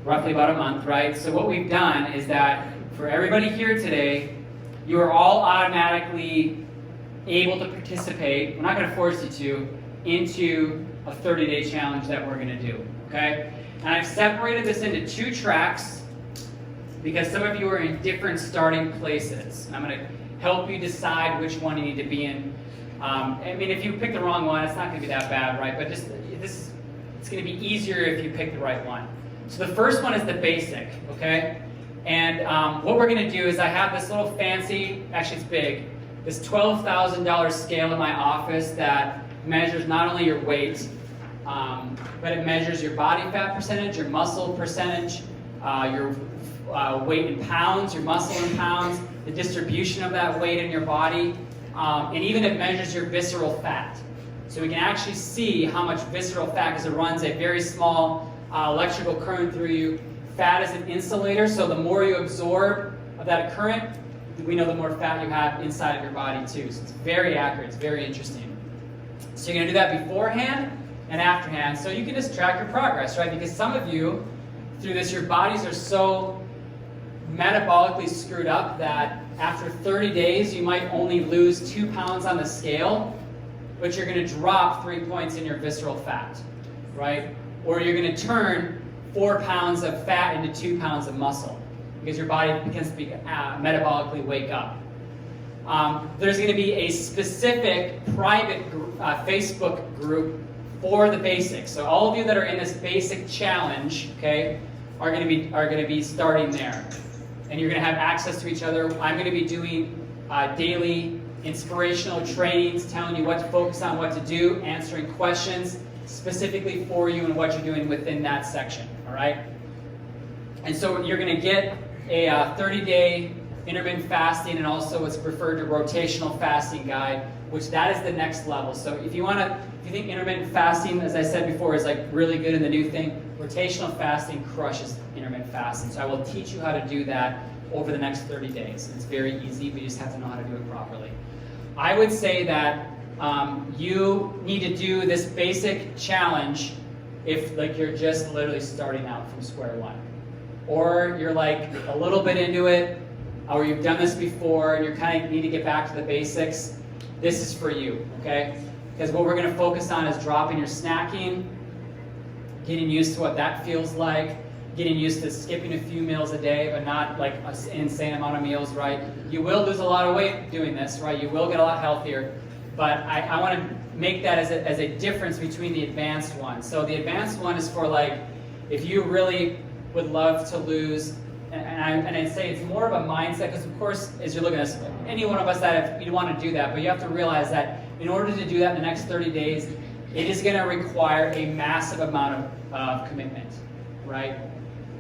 roughly about a month, right? So what we've done is that for everybody here today, you are all automatically able to participate, we're not going to force you to, into a 30-day challenge that we're going to do, okay? And I've separated this into 2 tracks because some of you are in different starting places. I'm going to help you decide which one you need to be in. If you pick the wrong one, it's not going to be that bad, right? But it's going to be easier if you pick the right one. So the first one is the basic, okay? And what we're going to do is I have this little fancy, actually it's big, this $12,000 scale in my office that measures not only your weight, but it measures your body fat percentage, your muscle percentage, your weight in pounds, your muscle in pounds, the distribution of that weight in your body, and even it measures your visceral fat. So we can actually see how much visceral fat, because it runs a very small electrical current through you. Fat is an insulator, so the more you absorb of that current, we know the more fat you have inside of your body too. So it's very accurate, it's very interesting. So you're going to do that beforehand and afterhand, so you can just track your progress, right? Because some of you, through this, your bodies are so metabolically screwed up that after 30 days, you might only lose 2 pounds on the scale, but you're going to drop 3 points in your visceral fat, right? Or you're going to turn 4 pounds of fat into 2 pounds of muscle because your body begins to metabolically wake up. There's going to be a specific private Facebook group for the basics. So all of you that are in this basic challenge, okay, are going to be starting there, and you're going to have access to each other. I'm going to be doing daily inspirational trainings, telling you what to focus on, what to do, answering questions specifically for you and what you're doing within that section. All right. And so you're going to get a 30-day intermittent fasting and also what's referred to rotational fasting guide, which that is the next level. So if you think intermittent fasting, as I said before, is like really good in the new thing, rotational fasting crushes intermittent fasting. So I will teach you how to do that over the next 30 days. It's very easy, but you just have to know how to do it properly. I would say that you need to do this basic challenge if like you're just literally starting out from square one. Or you're like a little bit into it, or you've done this before and you kind of need to get back to the basics. This is for you, okay? Because what we're going to focus on is dropping your snacking, getting used to what that feels like, getting used to skipping a few meals a day, but not like an insane amount of meals, right? You will lose a lot of weight doing this, right? You will get a lot healthier, but I want to make that as a difference between the advanced one. So the advanced one is for like, if you really would love to lose, and I'd say it's more of a mindset, because of course, as you're looking at this, any one of us that you want to do that, but you have to realize that in order to do that in the next 30 days, it is going to require a massive amount of commitment, right?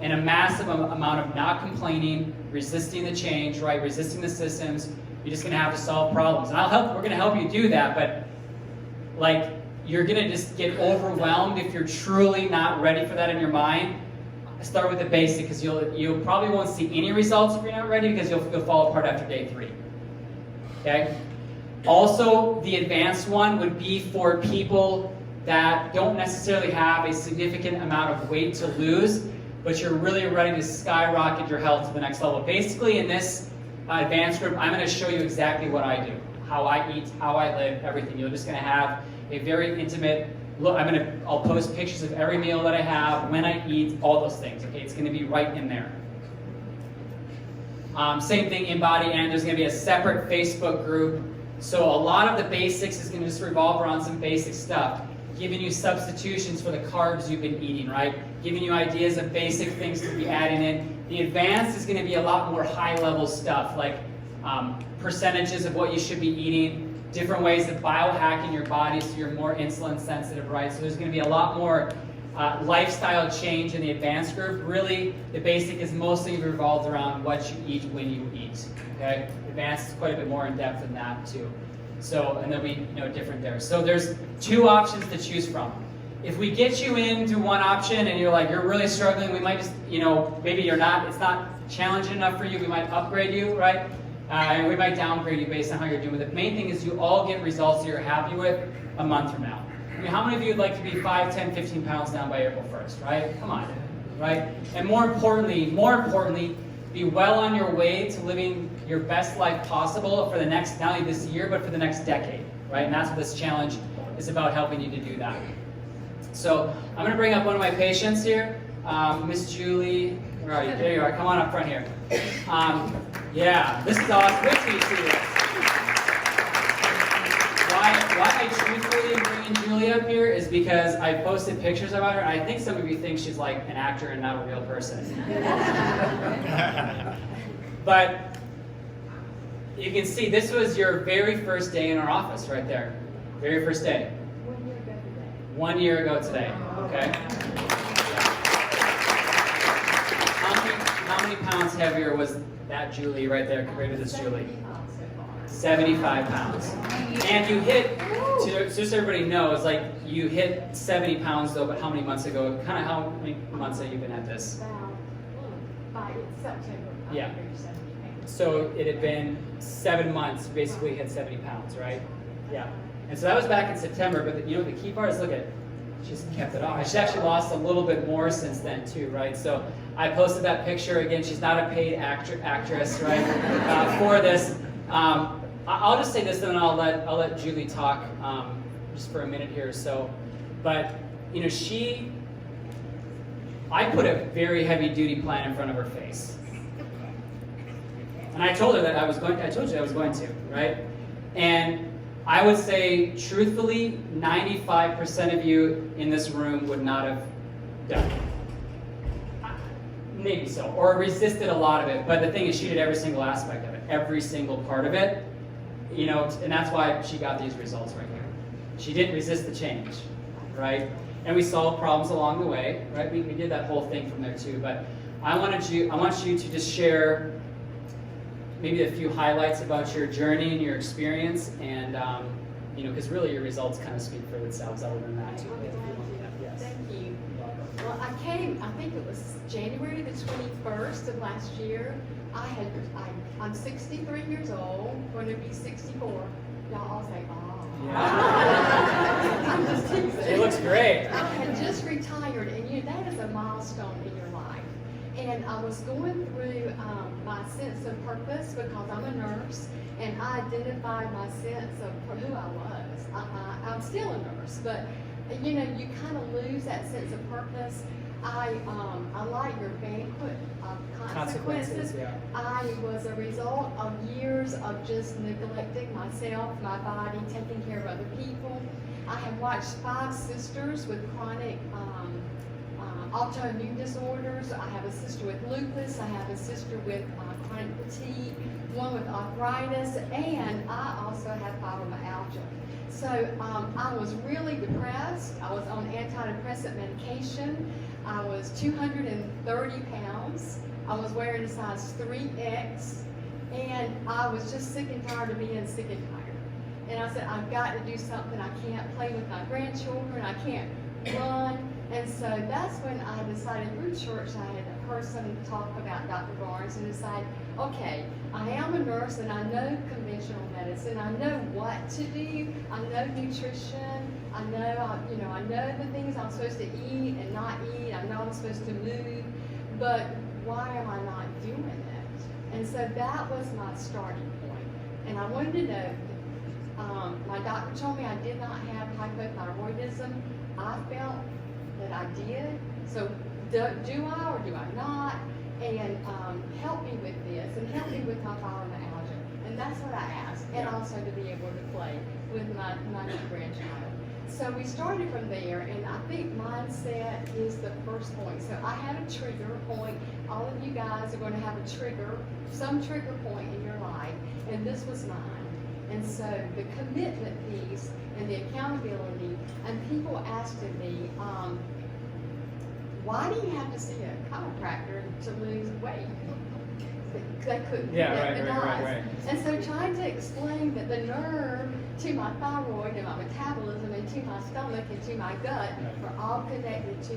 And a massive amount of not complaining, resisting the change, right? Resisting the systems. You're just going to have to solve problems. And we're going to help you do that, but like, you're going to just get overwhelmed if you're truly not ready for that in your mind. Start with the basic, because you probably won't see any results if you're not ready, because you'll fall apart after day 3. Okay? Also, the advanced one would be for people that don't necessarily have a significant amount of weight to lose, but you're really ready to skyrocket your health to the next level. Basically, in this advanced group, I'm going to show you exactly what I do, how I eat, how I live, everything. You're just going to have a very intimate look. I'll post pictures of every meal that I have, when I eat, all those things. Okay, it's going to be right in there. Same thing in body, and there's going to be a separate Facebook group. So a lot of the basics is going to just revolve around some basic stuff, giving you substitutions for the carbs you've been eating, right? Giving you ideas of basic things to be adding in. The advanced is going to be a lot more high-level stuff, like percentages of what you should be eating, different ways of biohacking your body so you're more insulin sensitive, right? So there's going to be a lot more lifestyle change in the advanced group. Really, the basic is mostly revolved around what you eat when you eat, okay? Advanced is quite a bit more in depth than that too. So, and there'll be different there. So there's 2 options to choose from. If we get you into one option and you're really struggling, we might just, maybe it's not challenging enough for you, we might upgrade you, right? And we might downgrade you based on how you're doing. The main thing is you all get results that you're happy with a month from now. I mean, how many of you would like to be 5, 10, 15 pounds down by April 1st, right? Come on, right? And more importantly, be well on your way to living your best life possible for the next, not only this year, but for the next decade, right? And that's what this challenge is about, helping you to do that. So I'm going to bring up one of my patients here, Miss Julie. Where are you? There you are. Come on up front here. Yeah, this is awesome. Wait till you see this. Why I truthfully am bringing Julie up here is because I posted pictures about her, and I think some of you think she's like an actor and not a real person. But you can see this was your very first day in our office right there. Very first day. 1 year ago today. Okay. How many pounds heavier was that Julie right there compared to this Julie? 75 pounds. And you hit, just so everybody knows, like you hit 70 pounds though, but how many months ago? Kind of how many months have you been at this? By September. Yeah. So it had been 7 months, basically hit 70 pounds, right? Yeah. And so that was back in September, but the key part is, look at, she's kept it off. She's actually lost a little bit more since then too, right? So I posted that picture again. She's not a paid actress, right? For this, I'll just say this, and then I'll let Julie talk just for a minute here or so. But I put a very heavy duty plan in front of her face, and I told her that I told you I was going to, right? And I would say, truthfully, 95% of you in this room would not have done it. Maybe so, or resisted a lot of it. But the thing is, she did every single aspect of it, every single part of it. And that's why she got these results right here. She didn't resist the change, right? And we solved problems along the way, right? We did that whole thing from there too. But I want you to just share maybe a few highlights about your journey and your experience, and because really your results kind of speak for themselves. Other than that, too. Yes. Thank you. Well, I came. I think it was January the 21st of last year. I'm 63 years old. Going to be 64. Y'all all say, "Oh." Yeah. I'm just teasing. She looks great. I had just retired, and that is a milestone in your life. And I was going through my sense of purpose because I'm a nurse, and I identified my sense of who I was. I'm still a nurse, but you kind of lose that sense of purpose. I like your banquet of consequences. Yeah. I was a result of years of just neglecting myself, my body, taking care of other people. I have watched 5 sisters with chronic autoimmune disorders. I have a sister with lupus. I have a sister with chronic fatigue, one with arthritis, and I also have fibromyalgia. So I was really depressed. I was on antidepressant medication. I was 230 pounds. I was wearing a size 3X, and I was just sick and tired of being sick and tired. And I said, I've got to do something. I can't play with my grandchildren. I can't run. And so that's when I decided through church, I had heard some talk about Dr. Barnes and decided, okay, I am a nurse and I know conventional medicine. I know what to do. I know nutrition. I know the things I'm supposed to eat and not eat. I know I'm supposed to move. But why am I not doing it? And so that was my starting point. And I wanted to know, my doctor told me I did not have hypothyroidism. I felt that I did. So do I or do I not? And help me with this and help me with my fibromyalgia. And that's what I asked. And also to be able to play with my new grandchild. So we started from there, and I think mindset is the first point. So I had a trigger point. All of you guys are going to have a trigger, some trigger point in your life, and this was mine. And so the commitment piece and the accountability, and people asking me, why do you have to see a chiropractor to lose weight? They couldn't connect the dots. Right. And so trying to explain that the nerve to my thyroid and my metabolism and to my stomach and to my gut are all connected to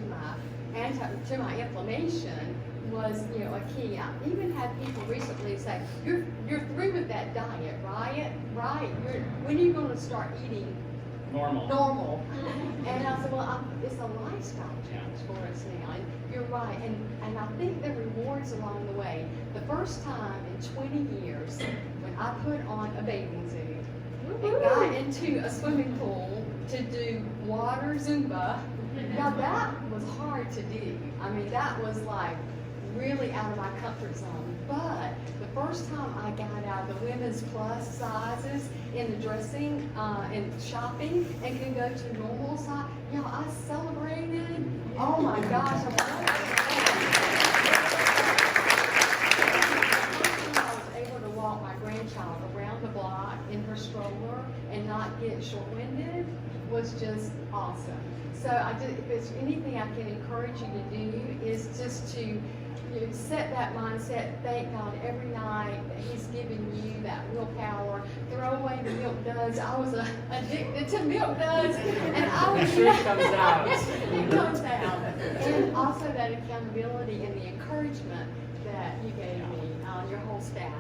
my inflammation was, a key. I even had people recently say, "You're through with that diet, right? Right? When are you going to start eating normal?" And I said, "Well, it's a lifestyle change for us now." And you're right. And I think the rewards along the way. The first time in 20 years when I put on a bathing suit and got into a swimming pool to do water Zumba, now that was hard to do. I mean, that was like really out of my comfort zone. But the first time I got out of the women's plus sizes in the dressing and shopping and can go to normal size, I celebrated. Oh my gosh, I was able to walk my grandchild around the block in her stroller and not get short-winded was just awesome. So if there's anything I can encourage you to do is just to set that mindset, thank God every night that He's given you that willpower. Throw away the milk duds. I was addicted to milk duds, and I was. It comes out. It comes out, and also that accountability and the encouragement that you gave me, your whole staff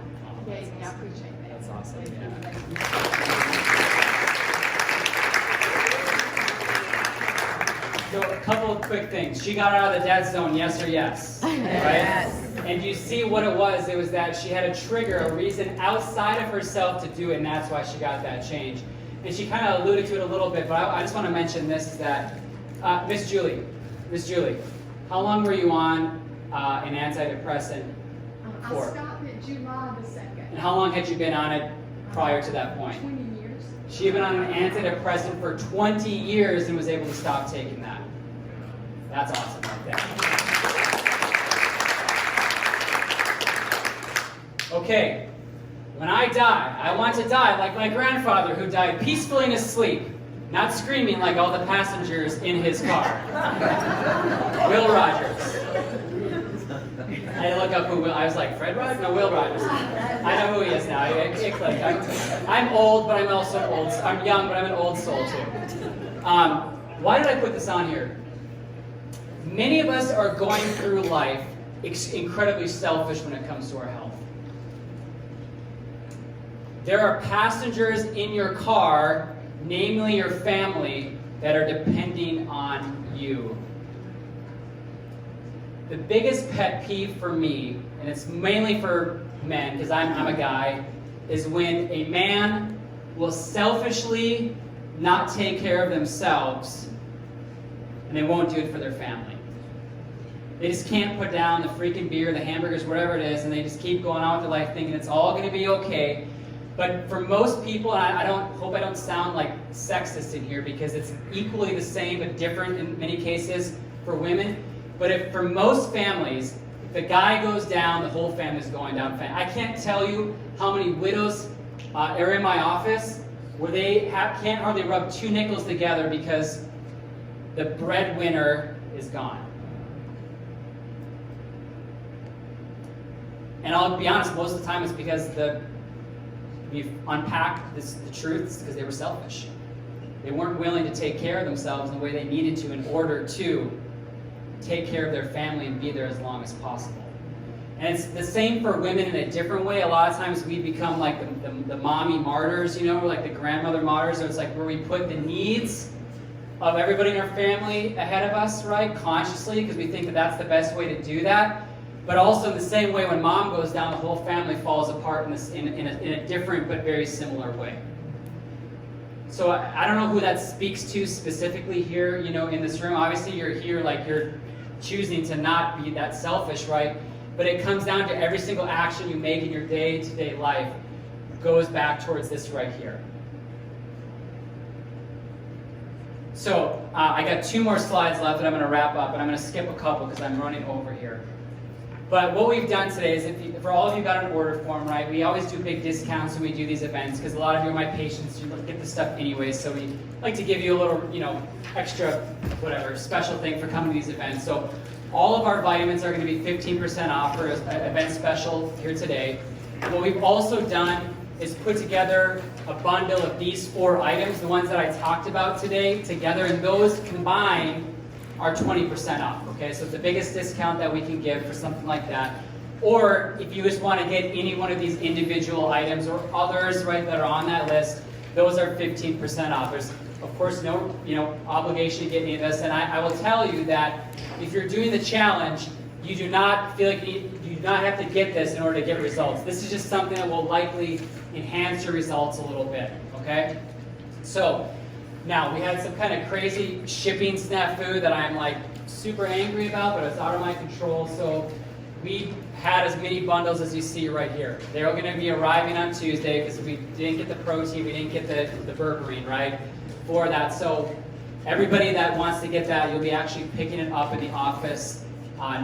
gave me. I appreciate that. That's awesome. Thank you. So a couple of quick things. She got out of the dead zone, yes or yes? Right? Yes. And you see what it was. It was that she had a trigger, a reason outside of herself to do it, and that's why she got that change. And she kind of alluded to it a little bit, but I just want to mention this, is that Miss Julie, how long were you on an antidepressant for? I stopped at July the 2nd. And how long had you been on it prior to that point? 20 years. She had been on an antidepressant for 20 years and was able to stop taking that. That's awesome right there. Okay, when I die, I want to die like my grandfather, who died peacefully in his sleep, not screaming like all the passengers in his car. Will Rogers. I had to look up who Will. I was like, Fred Rogers? No, Will Rogers. I know who he is now. It clicked. I'm old, but I'm also old. I'm young, but I'm an old soul too. Why did I put this on here? Many of us are going through life incredibly selfish when it comes to our health. There are passengers in your car, namely your family, that are depending on you. The biggest pet peeve for me, and it's mainly for men, because I'm a guy, is when a man will selfishly not take care of themselves, and they won't do it for their family. They just can't put down the freaking beer, the hamburgers, whatever it is, and they just keep going on with their life thinking it's all going to be okay. But for most people, and I hope I don't sound like sexist in here, because it's equally the same but different in many cases for women, But if for most families, if the guy goes down, the whole family's going down. I can't tell you how many widows are in my office where they can't hardly rub 2 nickels together because the breadwinner is gone. And I'll be honest, most of the time it's because we've unpacked the truth, it's because they were selfish. They weren't willing to take care of themselves in the way they needed to in order to take care of their family and be there as long as possible. And it's the same for women in a different way. A lot of times we become like the mommy martyrs, you know, like the grandmother martyrs. So it's like where we put the needs of everybody in our family ahead of us, right, consciously, because we think that that's the best way to do that. But also in the same way, when mom goes down, the whole family falls apart in a different but very similar way. So I don't know who that speaks to specifically here, you know, in this room. Obviously, you're here like you're choosing to not be that selfish, right? But it comes down to every single action you make in your day-to-day life goes back towards this right here. So I got 2 more slides left, and I'm going to wrap up, and I'm going to skip a couple because I'm running over here. But what we've done today is, for all of you got an order form, right? We always do big discounts when we do these events because a lot of you are my patients. You get the stuff anyway, so we like to give you a little, you know, extra, whatever, special thing for coming to these events. So all of our vitamins are going to be 15% off for an event special here today. What we've also done is put together a bundle of these 4 items, the ones that I talked about today, together, and those combined are 20% off, okay? So it's the biggest discount that we can give for something like that. Or if you just want to get any one of these individual items or others, right, that are on that list, those are 15% off. There's, of course, no, you know, obligation to get any of this. And I will tell you that if you're doing the challenge, you do not feel like you do not have to get this in order to get results. This is just something that will likely enhance your results a little bit, okay? So, now, we had some kind of crazy shipping snafu that I'm like super angry about, but it's out of my control. So we had as many bundles as you see right here. They're going to be arriving on Tuesday because we didn't get the protein, we didn't get the berberine, right, for that. So everybody that wants to get that, you'll be actually picking it up in the office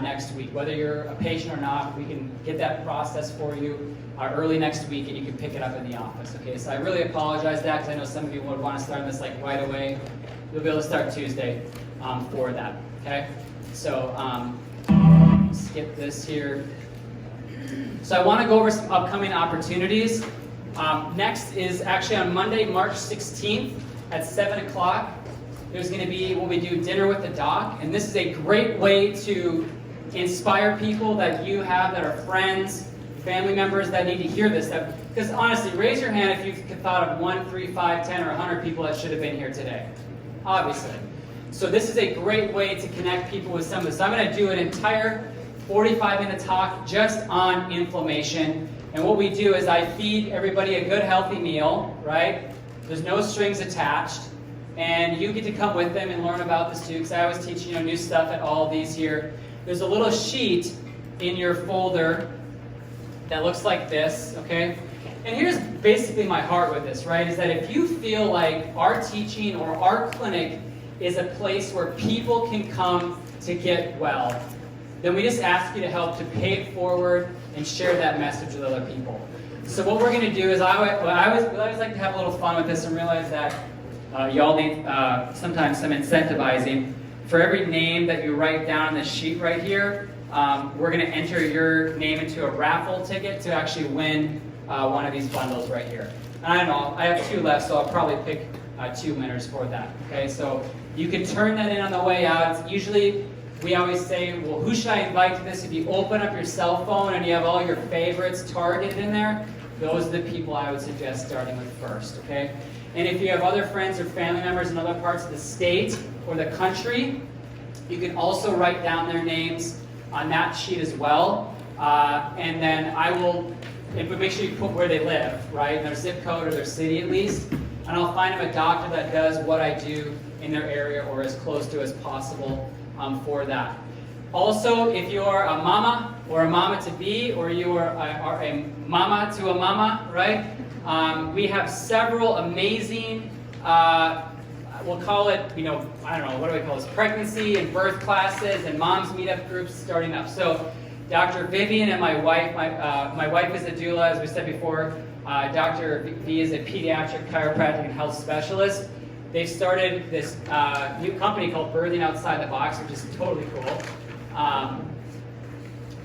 next week. Whether you're a patient or not, we can get that process for you early next week, and you can pick it up in the office. Okay, so I really apologize that because I know some of you would want to start this like right away. You'll be able to start Tuesday for that. Okay, so skip this here. So I want to go over some upcoming opportunities. Next is actually on Monday, March 16th at 7 o'clock. There's going to be what we do, Dinner with the Doc, and this is a great way to inspire people that you have that are friends, family members that need to hear this stuff. Because honestly, raise your hand if you've thought of 1, 3, 5, 10, or 100 people that should have been here today. Obviously. So this is a great way to connect people with some of this. So I'm going to do an entire 45-minute talk just on inflammation. And what we do is I feed everybody a good, healthy meal, right? There's no strings attached. And you get to come with them and learn about this too, because I always teach, you know, new stuff at all these here. There's a little sheet in your folder that looks like this, okay? And here's basically my heart with this, right? Is that if you feel like our teaching or our clinic is a place where people can come to get well, then we just ask you to help to pay it forward and share that message with other people. So what we're going to do is I always like to have a little fun with this and realize that y'all need sometimes some incentivizing. For every name that you write down on this sheet right here, we're going to enter your name into a raffle ticket to actually win one of these bundles right here. And I don't know, I have 2 left, so I'll probably pick 2 winners for that. Okay, so you can turn that in on the way out. It's usually, we always say, well, who should I invite to this? If you open up your cell phone and you have all your favorites targeted in there, those are the people I would suggest starting with first, okay? And if you have other friends or family members in other parts of the state or the country, you can also write down their names on that sheet as well. And then I will, but make sure you put where they live, right? Their zip code or their city at least. And I'll find them a doctor that does what I do in their area or as close to as possible for that. Also, if you're a mama or a mama-to-be, or you are a mama to a mama, right? We have several amazing we'll call it, I don't know, what do we call this? Pregnancy and birth classes and moms meetup groups starting up. So Dr. Vivian and my wife, my wife is a doula, as we said before. Dr. V is a pediatric chiropractic and health specialist. They've started this new company called Birthing Outside the Box, which is totally cool.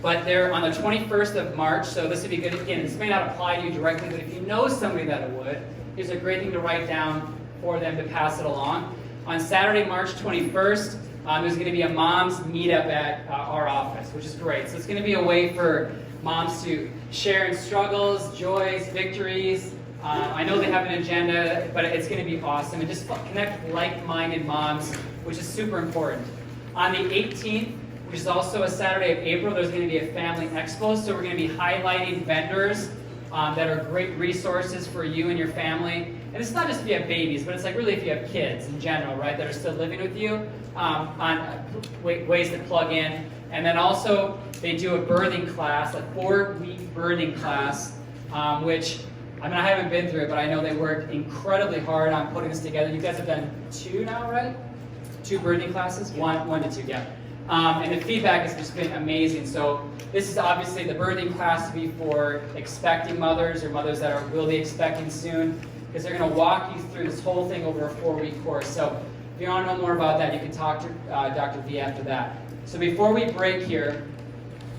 But they're on the 21st of March, so this would be good. Again, this may not apply to you directly, but if you know somebody that it would, here's a great thing to write down for them to pass it along. On Saturday, March 21st, there's going to be a mom's meetup at our office, which is great. So it's going to be a way for moms to share in struggles, joys, victories. I know they have an agenda, but it's going to be awesome. And just connect with like-minded moms, which is super important. On the 18th, which is also a Saturday of April, there's going to be a family expo. So we're going to be highlighting vendors that are great resources for you and your family. And it's not just if you have babies, but it's like really if you have kids in general, right, that are still living with you, on ways to plug in. And then also they do a birthing class, a 4-week birthing class, which, I haven't been through it, but I know they worked incredibly hard on putting this together. You guys have done 2 now, right? 2 birthing classes? 1 to 2, yeah. And the feedback has just been amazing. So this is obviously the birthing class to be for expecting mothers or mothers that will be expecting soon, because they're going to walk you through this whole thing over a 4-week course. So if you want to know more about that, you can talk to Dr. V after that. So before we break here,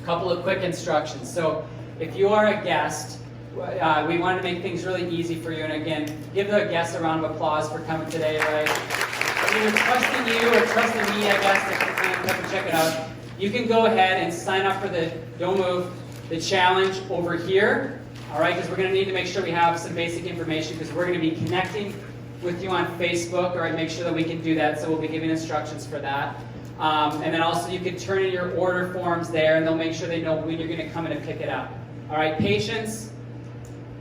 a couple of quick instructions. So if you are a guest, we wanted to make things really easy for you. And again, give the guests a round of applause for coming today, right? Either trusting you or trusting me, I guess, to come and check it out. You can go ahead and sign up for the, don't move, the challenge over here, all right? Because we're going to need to make sure we have some basic information, because we're going to be connecting with you on Facebook, all right? Make sure that we can do that, so we'll be giving instructions for that. And then also you can turn in your order forms there, and they'll make sure they know when you're going to come in and pick it up. All right, patience,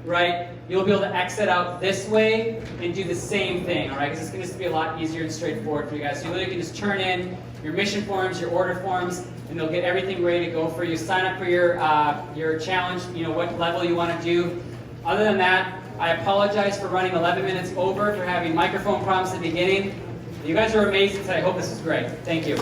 right? You'll be able to exit out this way and do the same thing, all right? Because it's going to be a lot easier and straightforward for you guys. So you literally can just turn in your mission forms, your order forms, and they'll get everything ready to go for you. Sign up for your challenge, what level you want to do. Other than that, I apologize for running 11 minutes over, for having microphone problems at the beginning. You guys are amazing today. I hope this is great. Thank you.